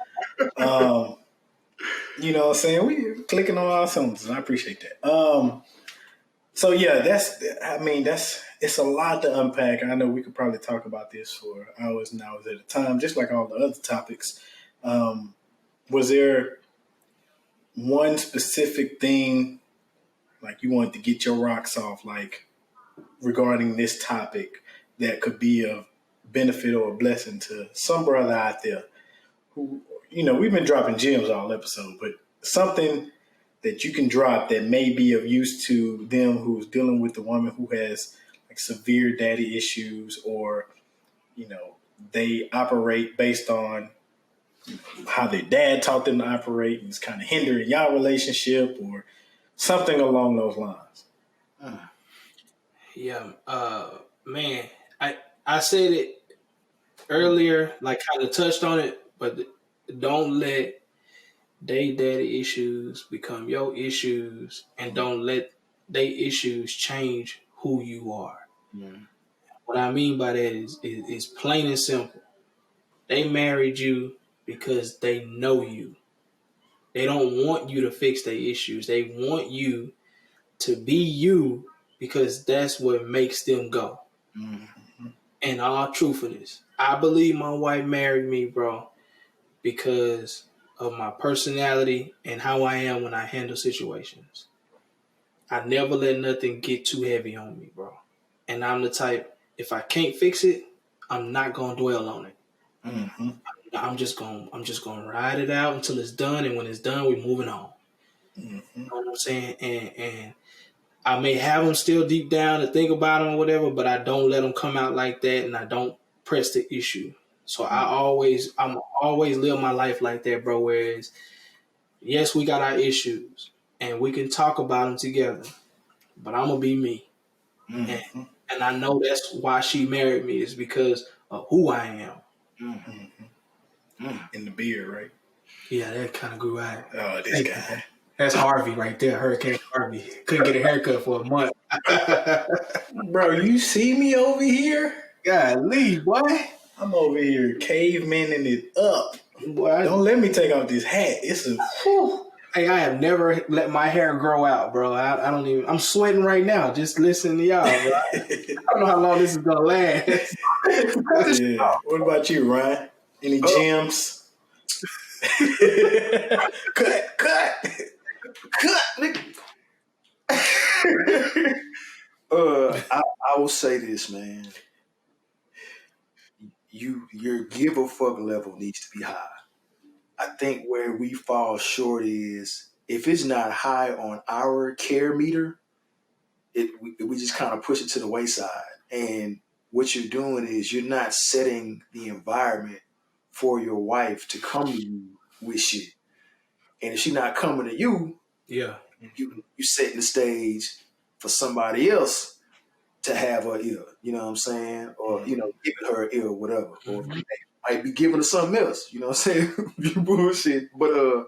You know what I'm saying? We clicking on all cylinders. I appreciate that. So yeah, it's a lot to unpack. I know we could probably talk about this for hours and hours at a time, just like all the other topics. Was there one specific thing like you wanted to get your rocks off, like regarding this topic that could be a benefit or a blessing to some brother out there who, we've been dropping gems all episode, but something that you can drop that may be of use to them who's dealing with the woman who has like severe daddy issues, or, they operate based on how their dad taught them to operate and it's kind of hindering y'all relationship or something along those lines. Yeah, man, I said it earlier, like kind of touched on it, but don't let they daddy issues become your issues, and don't let they issues change who you are. What I mean by that is plain and simple. They married you because they know you. They don't want you to fix their issues. They want you to be you because that's what makes them go. Mm-hmm. And all truthfulness, I believe my wife married me, bro, because of my personality and how I am when I handle situations. I never let nothing get too heavy on me, bro. And I'm the type, if I can't fix it, I'm not gonna dwell on it. Mm-hmm. I'm just gonna ride it out until it's done, and when it's done, we're moving on. Mm-hmm. You know what I'm saying? And I may have them still deep down to think about them or whatever, but I don't let them come out like that, and I don't press the issue. So I'm always live my life like that, bro. Whereas, yes, we got our issues, and we can talk about them together, but I'm gonna be me. Mm-hmm. And I know that's why she married me, is because of who I am. Mm-hmm. In the beard, right? Yeah, that kind of grew out. Oh, this guy. That's Harvey right there, Hurricane Harvey. Couldn't get a haircut for a month. Bro, you see me over here? Golly, boy. I'm over here cavemaning it up. Boy, don't let me take off this hat. It's a whew. Hey, I have never let my hair grow out, bro. I don't even. I'm sweating right now just listening to y'all, bro. I don't know how long this is gonna last. Yeah. What about you, Ryan? Any gems? Cut, nigga. I will say this, man. Your give a fuck level needs to be high. I think where we fall short is if it's not high on our care meter, we just kind of push it to the wayside. And what you're doing is you're not setting the environment for your wife to come to you with shit. And if she's not coming to you, Yeah. you setting the stage for somebody else to have her ear. You know what I'm saying? Or giving her an ear or whatever. Or Mhm. might be giving her something else. You know what I'm saying? You bullshit. But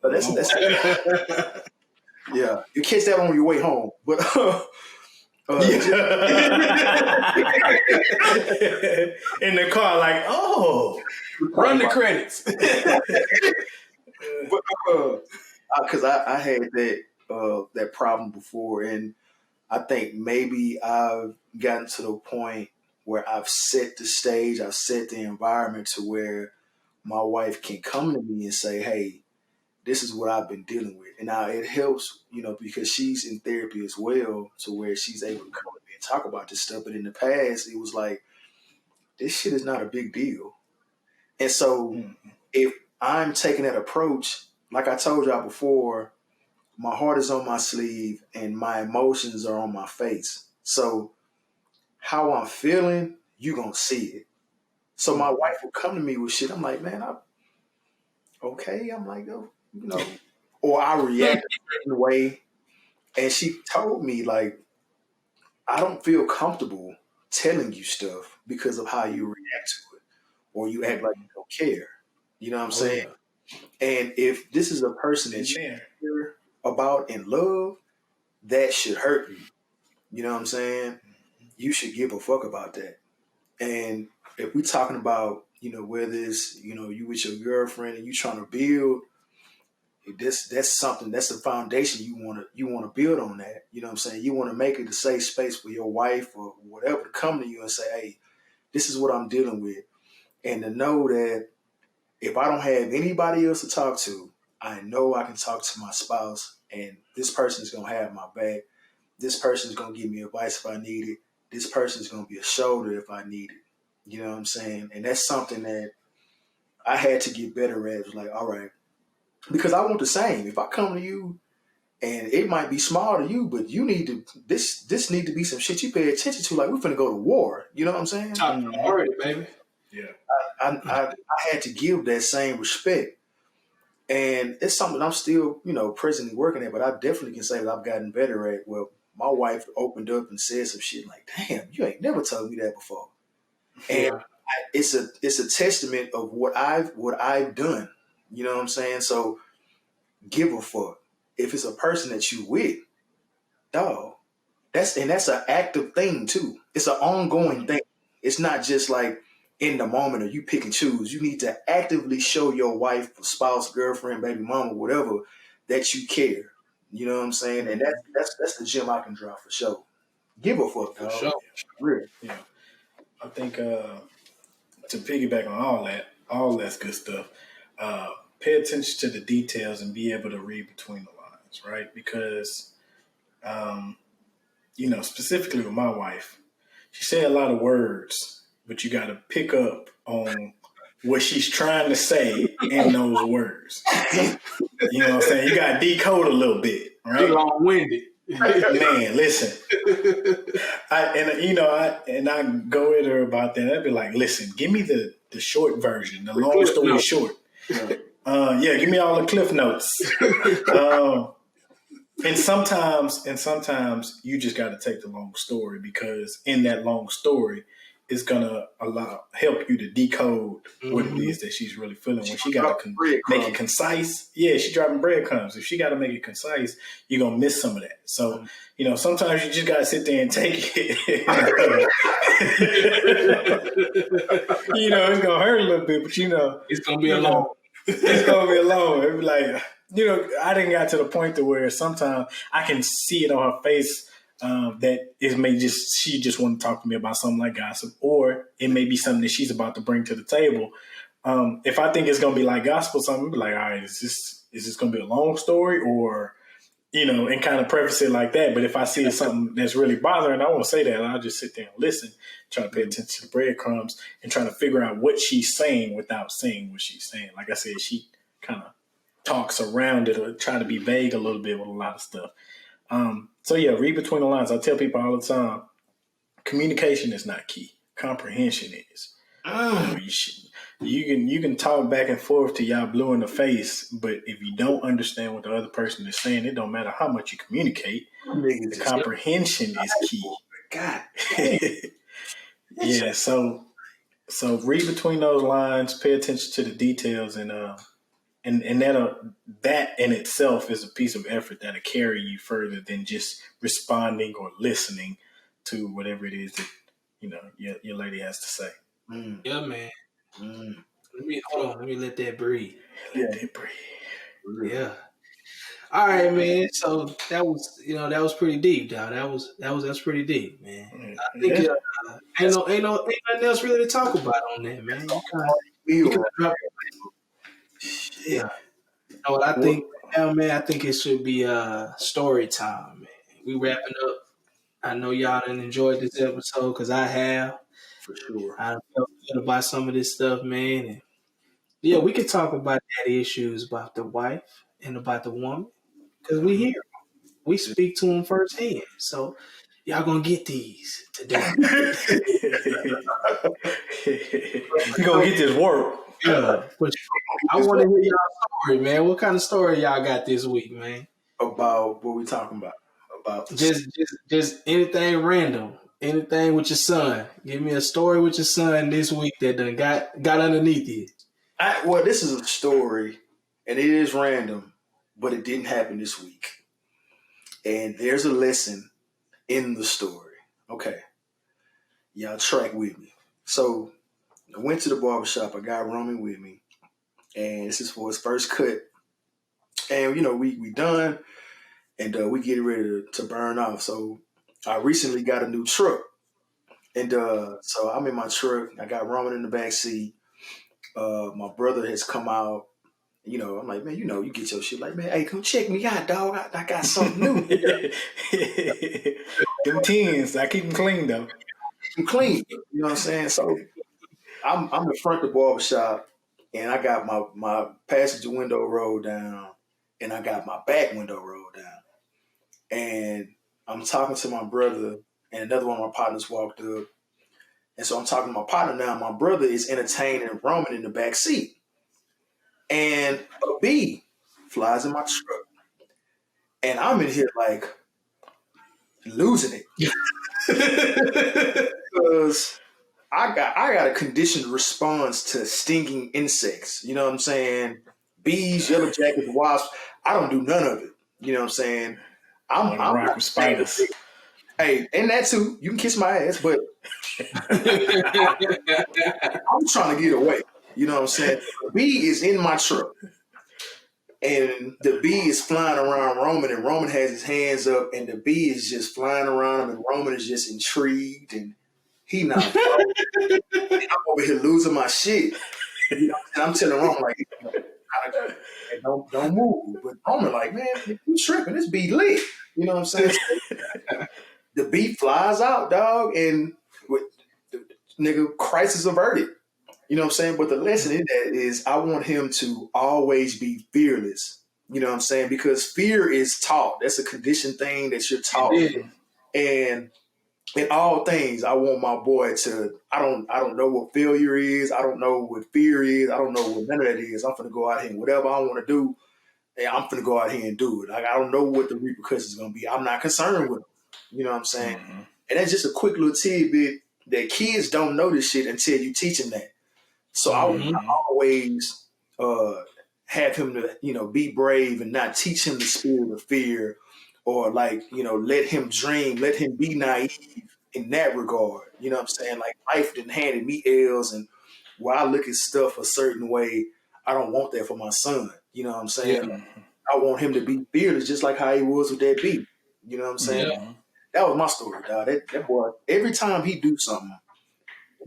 that's yeah. You catch that on your way home. But in the car, like, oh, Run the credits. but because I had that problem before, and I think maybe I've gotten to the point where I've set the stage, I've set the environment to where my wife can come to me and say, "Hey, this is what I've been dealing with," and now it helps, because she's in therapy as well, to where she's able to come to me and talk about this stuff. But in the past, it was like, this shit is not a big deal, and so if I'm taking that approach, like I told y'all before, my heart is on my sleeve and my emotions are on my face. So how I'm feeling, you gonna see it. So my wife will come to me with shit. I'm like, man, I'm okay. I'm like, oh, or I react in a way. And she told me, like, I don't feel comfortable telling you stuff because of how you react to it, or you act like you don't care. You know what I'm Oh, saying? yeah. And if this is a person that you care about and love, that should hurt you. You know what I'm saying? You should give a fuck about that. And if we're talking about, whether it's, you with your girlfriend and you trying to build, that's something, that's the foundation you wanna build on that. You know what I'm saying? You want to make it a safe space for your wife or whatever to come to you and say, hey, this is what I'm dealing with. And to know that if I don't have anybody else to talk to, I know I can talk to my spouse and this person is gonna have my back. This person is gonna give me advice if I need it. This person is gonna be a shoulder if I need it. You know what I'm saying? And that's something that I had to get better at. It was like, all right, because I want the same. If I come to you and it might be small to you, but you need to this need to be some shit you pay attention to. Like we're finna go to war. You know what I'm saying? Top priority, baby. yeah. I had to give that same respect. And it's something I'm still, presently working at, but I definitely can say that I've gotten better at. Well, my wife opened up and said some shit like, damn, you ain't never told me that before. And Yeah. it's a testament of what I've done. You know what I'm saying? So give a fuck. If it's a person that you with, dog, that's an active thing too. It's an ongoing thing. It's not just like in the moment or you pick and choose. You need to actively show your wife, spouse, girlfriend, baby mama, whatever, that you care. You know what I'm saying? And that's the gem I can drop for sure. Give a fuck, For dog. sure. Really. Yeah. I think to piggyback on all that's good stuff. Pay attention to the details and be able to read between the lines, right? Because, specifically with my wife, she said a lot of words, but you got to pick up on what she's trying to say in those words. You know what I'm saying? You got to decode a little bit, Too right? long winded. Man, listen. I go at her about that. I'd be like, listen, give me the short version, the long story short. Give me all the cliff notes. And sometimes you just got to take the long story because in that long story, it's gonna help you to decode what it is that she's really feeling. When she got to make it concise, she's dropping breadcrumbs. If she got to make it concise, you're gonna miss some of that. So sometimes you just got to sit there and take it. It's gonna hurt a little bit, but it's gonna be alone. It's gonna be alone. It'd be like I didn't got to the point to where sometimes I can see it on her face. That it may she just want to talk to me about something like gossip, or it may be something that she's about to bring to the table. If I think it's gonna be like gospel, something, be like, all right, is this gonna be a long story, or and kind of preface it like that. But if I see it's something that's really bothering, I won't say that. I'll just sit there and listen, try to pay attention to the breadcrumbs and try to figure out what she's saying without saying what she's saying. Like I said, she kind of talks around it or try to be vague a little bit with a lot of stuff. So yeah, read between the lines. I tell people all the time, communication is not key. Comprehension is. You can talk back and forth to y'all blue in the face, but if you don't understand what the other person is saying, it don't matter how much you communicate. The comprehension is key. God. Yeah. So read between those lines, pay attention to the details, and that in itself is a piece of effort that'll carry you further than just responding or listening to whatever it is that your lady has to say. Yeah, man. Hold on. Let me let that breathe. Let that breathe. Yeah. All right, man. So that was pretty deep, dog. That's pretty deep, man. I think ain't nothing else really to talk about on that, man. You kind of drop. Yeah. You know what I think now, man? I think it should be story time, man. We wrapping up. I know y'all done enjoyed this episode because I have. For sure. I felt good about some of this stuff, man. And yeah, we could talk about that issues about the wife and about the woman because we hear them. We speak to them firsthand. So y'all gonna get these today. You gonna get this work. Yeah, for sure. I want to hear y'all story, man. What kind of story y'all got this week, man? About what we talking about? About Just anything random. Anything with your son. Give me a story with your son this week that done got underneath you. Well, this is a story, and it is random, but it didn't happen this week. And there's a lesson in the story. Okay. Y'all track with me. So I went to the barbershop. I got Roman with me. And this is for his first cut. And, we done. And we getting ready to burn off. So I recently got a new truck. And so I'm in my truck. I got Roman in the back seat. My brother has come out. I'm like, man, you get your shit. Like, man, hey, come check me out, dog. I got something new. Them tens, I keep them clean though. I'm clean. You know what I'm saying? So I'm in front of the barbershop, and I got my passenger window rolled down, and I got my back window rolled down. And I'm talking to my brother, and another one of my partners walked up. And so I'm talking to my partner now. My brother is entertaining Roman in the back seat. And a bee flies in my truck. And I'm in here like losing it. Because I got a conditioned response to stinging insects. You know what I'm saying? Bees, yellow jackets, wasps. I don't do none of it. You know what I'm saying? I'm rock with spiders. Hey, and that too. You can kiss my ass, but I'm trying to get away. You know what I'm saying? The bee is in my truck. And the bee is flying around Roman, and Roman has his hands up, and the bee is just flying around him, and Roman is just intrigued, and he not. I'm over here losing my shit. And I'm telling Roman like, don't move. But Roman like, man, you tripping? This bee lit. You know what I'm saying? The bee flies out, dog, and the nigga crisis averted. You know what I'm saying? But the lesson in that is I want him to always be fearless. You know what I'm saying? Because fear is taught. That's a conditioned thing that you're taught. And in all things, I want my boy to, I don't know what failure is. I don't know what fear is. I don't know what none of that is. I'm going to go out here and whatever I want to do, and I'm going to go out here and do it. Like, I don't know what the repercussions are going to be. I'm not concerned with them. You know what I'm saying? Mm-hmm. And that's just a quick little tidbit that kids don't know this shit until you teach them that. So I always have him to, be brave and not teach him the spirit of fear or let him dream, let him be naive in that regard. You know what I'm saying? Like life done handed me L's, and where I look at stuff a certain way, I don't want that for my son. You know what I'm saying? Yeah. I want him to be fearless just like how he was with that bee. You know what I'm saying? Yeah. That was my story, dog. That boy, every time he do something,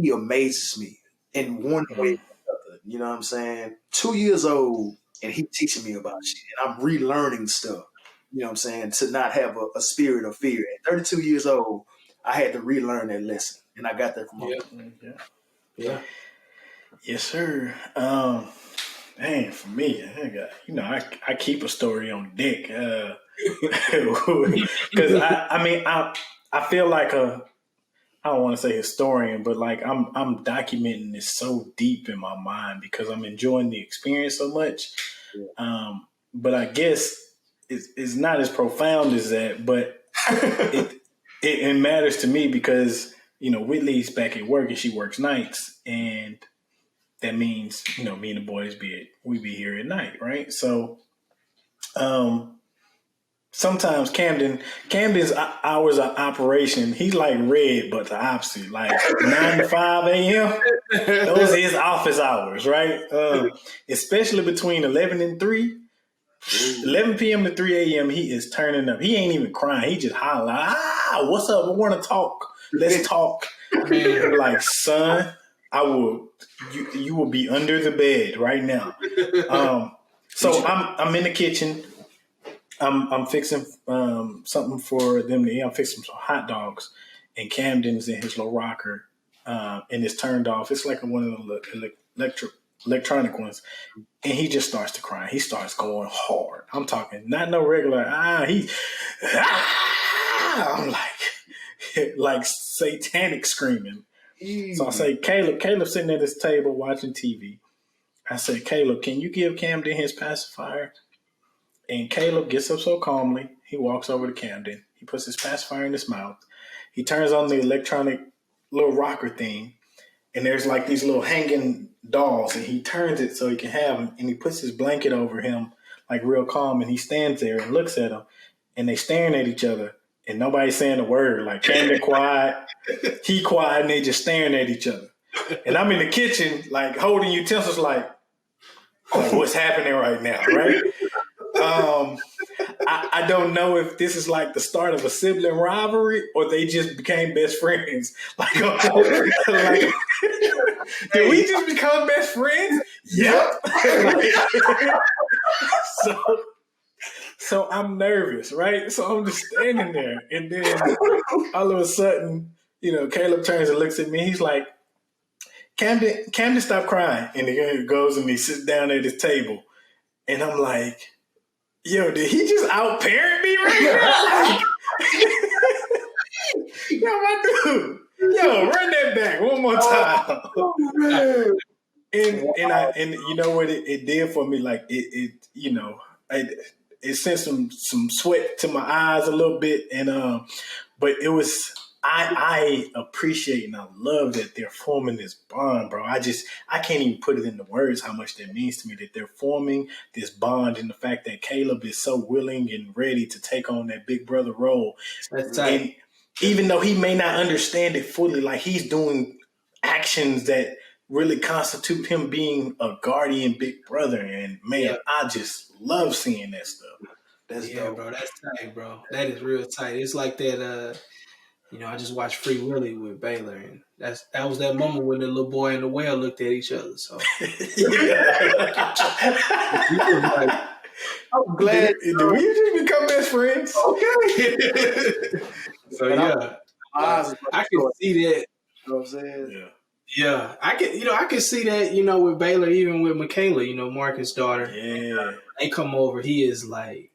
he amazes me. In one way or another, you know what I'm saying? 2 years old, and he teaching me about shit, and I'm relearning stuff. you know what I'm saying, to not have a spirit of fear. At 32 years old, I had to relearn that lesson, and I got that from my Yeah. mom. Yeah. Yes, sir. Man, for me, I keep a story on deck. Because I feel like I don't want to say historian, but like I'm documenting this so deep in my mind because I'm enjoying the experience so much. But I guess it's not as profound as that, but it matters to me because Whitley's back at work and she works nights, and that means me and the boys we be here at night, right? So sometimes Camden's hours of operation, he's like Red, but the opposite, like 9 to 5 a.m. Those are his office hours, right? Especially between 11 and 3. 11 p.m. to 3 a.m. he is turning up. He ain't even crying. He just hollering, what's up? I want to talk. Let's talk. Man, like, son, you will be under the bed right now. So I'm in the kitchen. I'm fixing something for them to eat. I'm fixing some hot dogs, and Camden's in his little rocker, and it's turned off. It's like one of the electronic ones, and he just starts to cry. He starts going hard. I'm talking not no regular. I'm like satanic screaming. So I say, Caleb's sitting at his table watching TV. I say, Caleb, can you give Camden his pacifier? And Caleb gets up so calmly. He walks over to Camden. He puts his pacifier in his mouth. He turns on the electronic little rocker thing. And there's like these little hanging dolls. And he turns it so he can have them. And he puts his blanket over him, like real calm. And he stands there and looks at him. And they staring at each other. And nobody's saying a word. Like Camden quiet. He quiet. And they just staring at each other. And I'm in the kitchen, like holding utensils like what's happening right now, right? I don't know if this is like the start of a sibling rivalry or they just became best friends. Like, did we just become best friends? Yep. So I'm nervous, right? So I'm just standing there, and then all of a sudden, Caleb turns and looks at me. He's like, Camden, stop crying. And he goes and he sits down at his table, and I'm like, yo, did he just out-parent me right now? Yo, my dude. Yo, run that back one more time. Oh, and you know what it did for me? Like it sent some sweat to my eyes a little bit, and but it was I appreciate and I love that they're forming this bond, bro. I can't even put it into words how much that means to me that they're forming this bond, and the fact that Caleb is so willing and ready to take on that big brother role. That's tight. And even though he may not understand it fully, like he's doing actions that really constitute him being a guardian big brother. And man, I just love seeing that stuff. That's dope. Bro. That's tight, bro. That is real tight. It's like that. I just watched Free Willy with Baylor, and that was that moment when the little boy and the whale looked at each other. So I'm glad. Did we just become best friends? Okay. So yeah, I can see that. You know what I'm saying? Yeah, I can see that. With Baylor, even with Michaela, Marcus' daughter. Yeah, they come over. He is like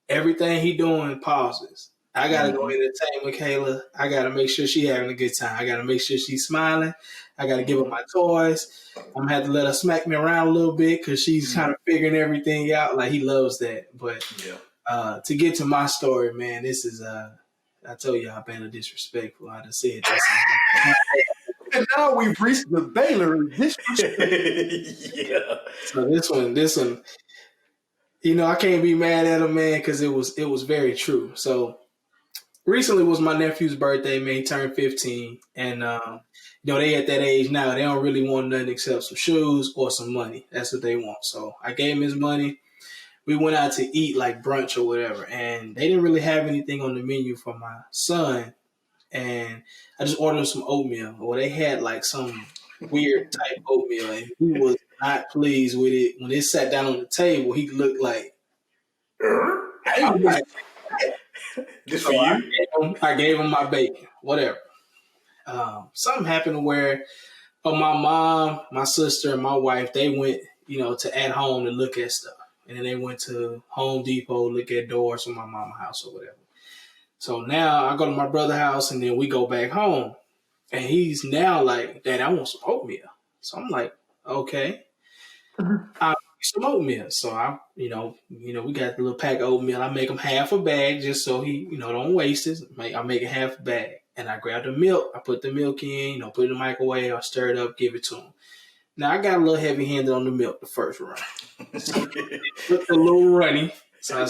everything he doing pauses. I gotta go entertain Michaela. I gotta make sure she having a good time. I gotta make sure she's smiling. I gotta give her my toys. I'm gonna have to let her smack me around a little bit because she's kind of figuring everything out. Like he loves that. But to get to my story, man, this is I told you I've been disrespectful. I just said this. And now we've reached the Baylor disrespect. So this one, I can't be mad at him, man, because it was very true. So recently was my nephew's birthday, man. He turned 15, and they at that age now. They don't really want nothing except some shoes or some money. That's what they want. So I gave him his money. We went out to eat like brunch or whatever, and they didn't really have anything on the menu for my son. And I just ordered some oatmeal. Well, they had like some weird type oatmeal, and he was not pleased with it. When it sat down on the table, he looked like, I'm like, Just for so you? I gave him my bacon, whatever. Something happened where my mom, my sister, and my wife, they went, to at home to look at stuff. And then they went to Home Depot, look at doors from my mama's house or whatever. So now I go to my brother's house and then we go back home. And he's now like, Dad, I want some oatmeal. So I'm like, okay. I make some oatmeal. So we got the little pack of oatmeal. I make him half a bag just so he, don't waste it. I make it half a bag. And I grab the milk. I put the milk in, put it in the microwave. I stir it up, give it to him. Now I got a little heavy-handed on the milk the first run. So it looked a little runny. So I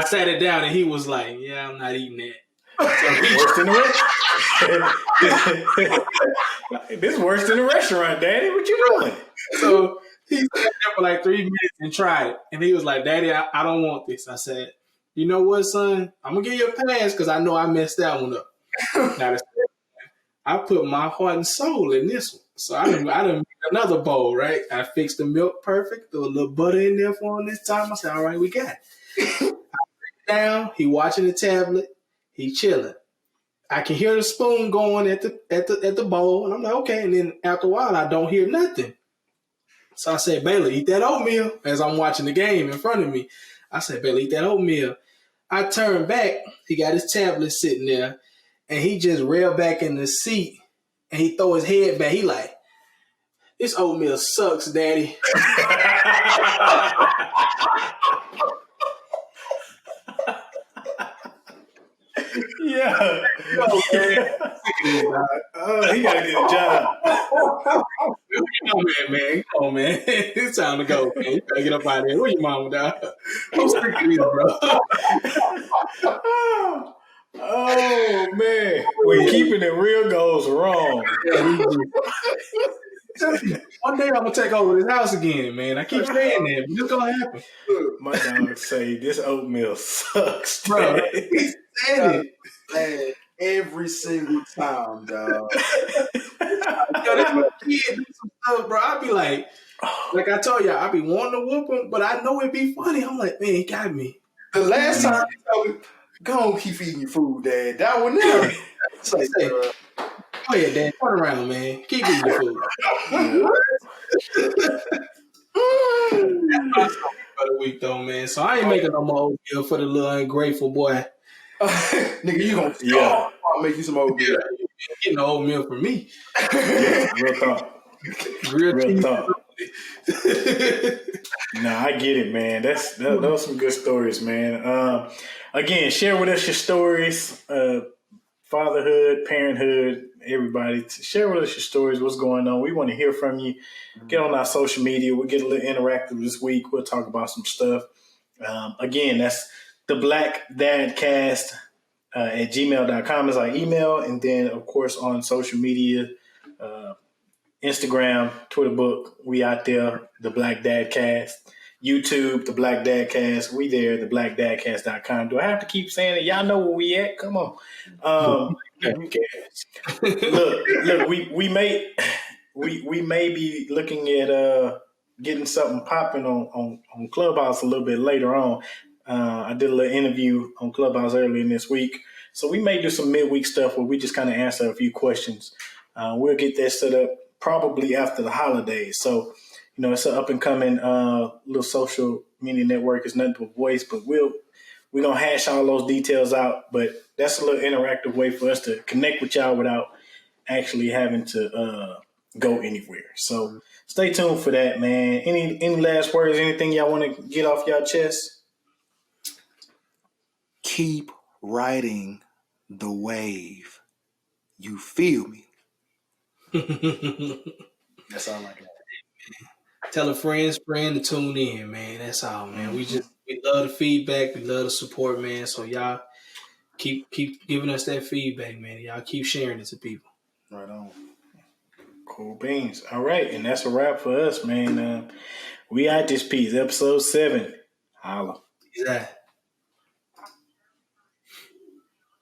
sat it down and he was like, "Yeah, I'm not eating that." So Worse than the This is worse than the restaurant, Daddy. What you doing? So he sat there for like 3 minutes and tried it. And he was like, "Daddy, I don't want this." I said, "You know what, son? I'm going to give you a pass because I know I messed that one up." Now, I put my heart and soul in this one. So I done make another bowl, right? I fixed the milk perfect, threw a little butter in there for him this time. I said, all right, we got it. I put it down, he watching the tablet, he chilling. I can hear the spoon going at the bowl, and I'm like, okay. And then after a while, I don't hear nothing. So I said, Baylor, eat that oatmeal as I'm watching the game in front of me. I said, Baylor, eat that oatmeal. I turned back, he got his tablet sitting there, and he just railed back in the seat, and he throw his head back. He like, this oatmeal sucks, Daddy. Yeah. Yo, man. He got to get a job. Man. Come on, man. It's time to go, man. You got to get up out of here. Where your mama, dog? I'm sick of these, bro. Oh, man. When keeping it real goes wrong. One day I'm going to take over this house again, man. I keep saying that, but it's going to happen. My dog say, this oatmeal sucks, bro. He said it, man, every single time, dog. Yo, this little kid do some stuff, bro. I be like I told y'all, I be wanting to whoop him, but I know it'd be funny. I'm like, man, he got me. The last time he told me, go on, keep eating your food, Dad. That one there. Say, go ahead, Dad. Turn around, man. Keep eating your food. That's my story for the week, though, man. So I ain't making no more oatmeal for the little ungrateful boy. Nigga, you gonna starve? I'll make you some oatmeal. Yeah, getting the oatmeal for me. Yeah, real talk. Real talk. Nah, I get it, man. Those some good stories, man. Again, share with us your stories, fatherhood, parenthood, everybody. Share with us your stories. What's going on? We want to hear from you. Get on our social media. We'll get a little interactive this week. We'll talk about some stuff. Again, that's the Black Dad Cast at gmail.com is our email. And then, of course, on social media, Instagram, Twitter book, we out there, the Black Dad Cast. YouTube, the Black Dad Cast. We there, the blackdadcast.com. Do I have to keep saying it? Y'all know where we at? Come on. Look, we may be looking at getting something popping on Clubhouse a little bit later on. I did a little interview on Clubhouse earlier in this week. So we may do some midweek stuff where we just kind of answer a few questions. We'll get that set up probably after the holidays. So, it's an up and coming little social media network. It's nothing but voice, but we're going to hash all those details out. But that's a little interactive way for us to connect with y'all without actually having to go anywhere. So stay tuned for that, man. Any last words, anything y'all want to get off y'all chest? Keep riding the wave. You feel me? That's all I got. Tell a friend to tune in, man. That's all, man. We love the feedback. We love the support, man. So y'all keep giving us that feedback, man. Y'all keep sharing it to people. Right on. Cool beans. All right. And that's a wrap for us, man. We out this piece. Episode 7. Holla. Exactly.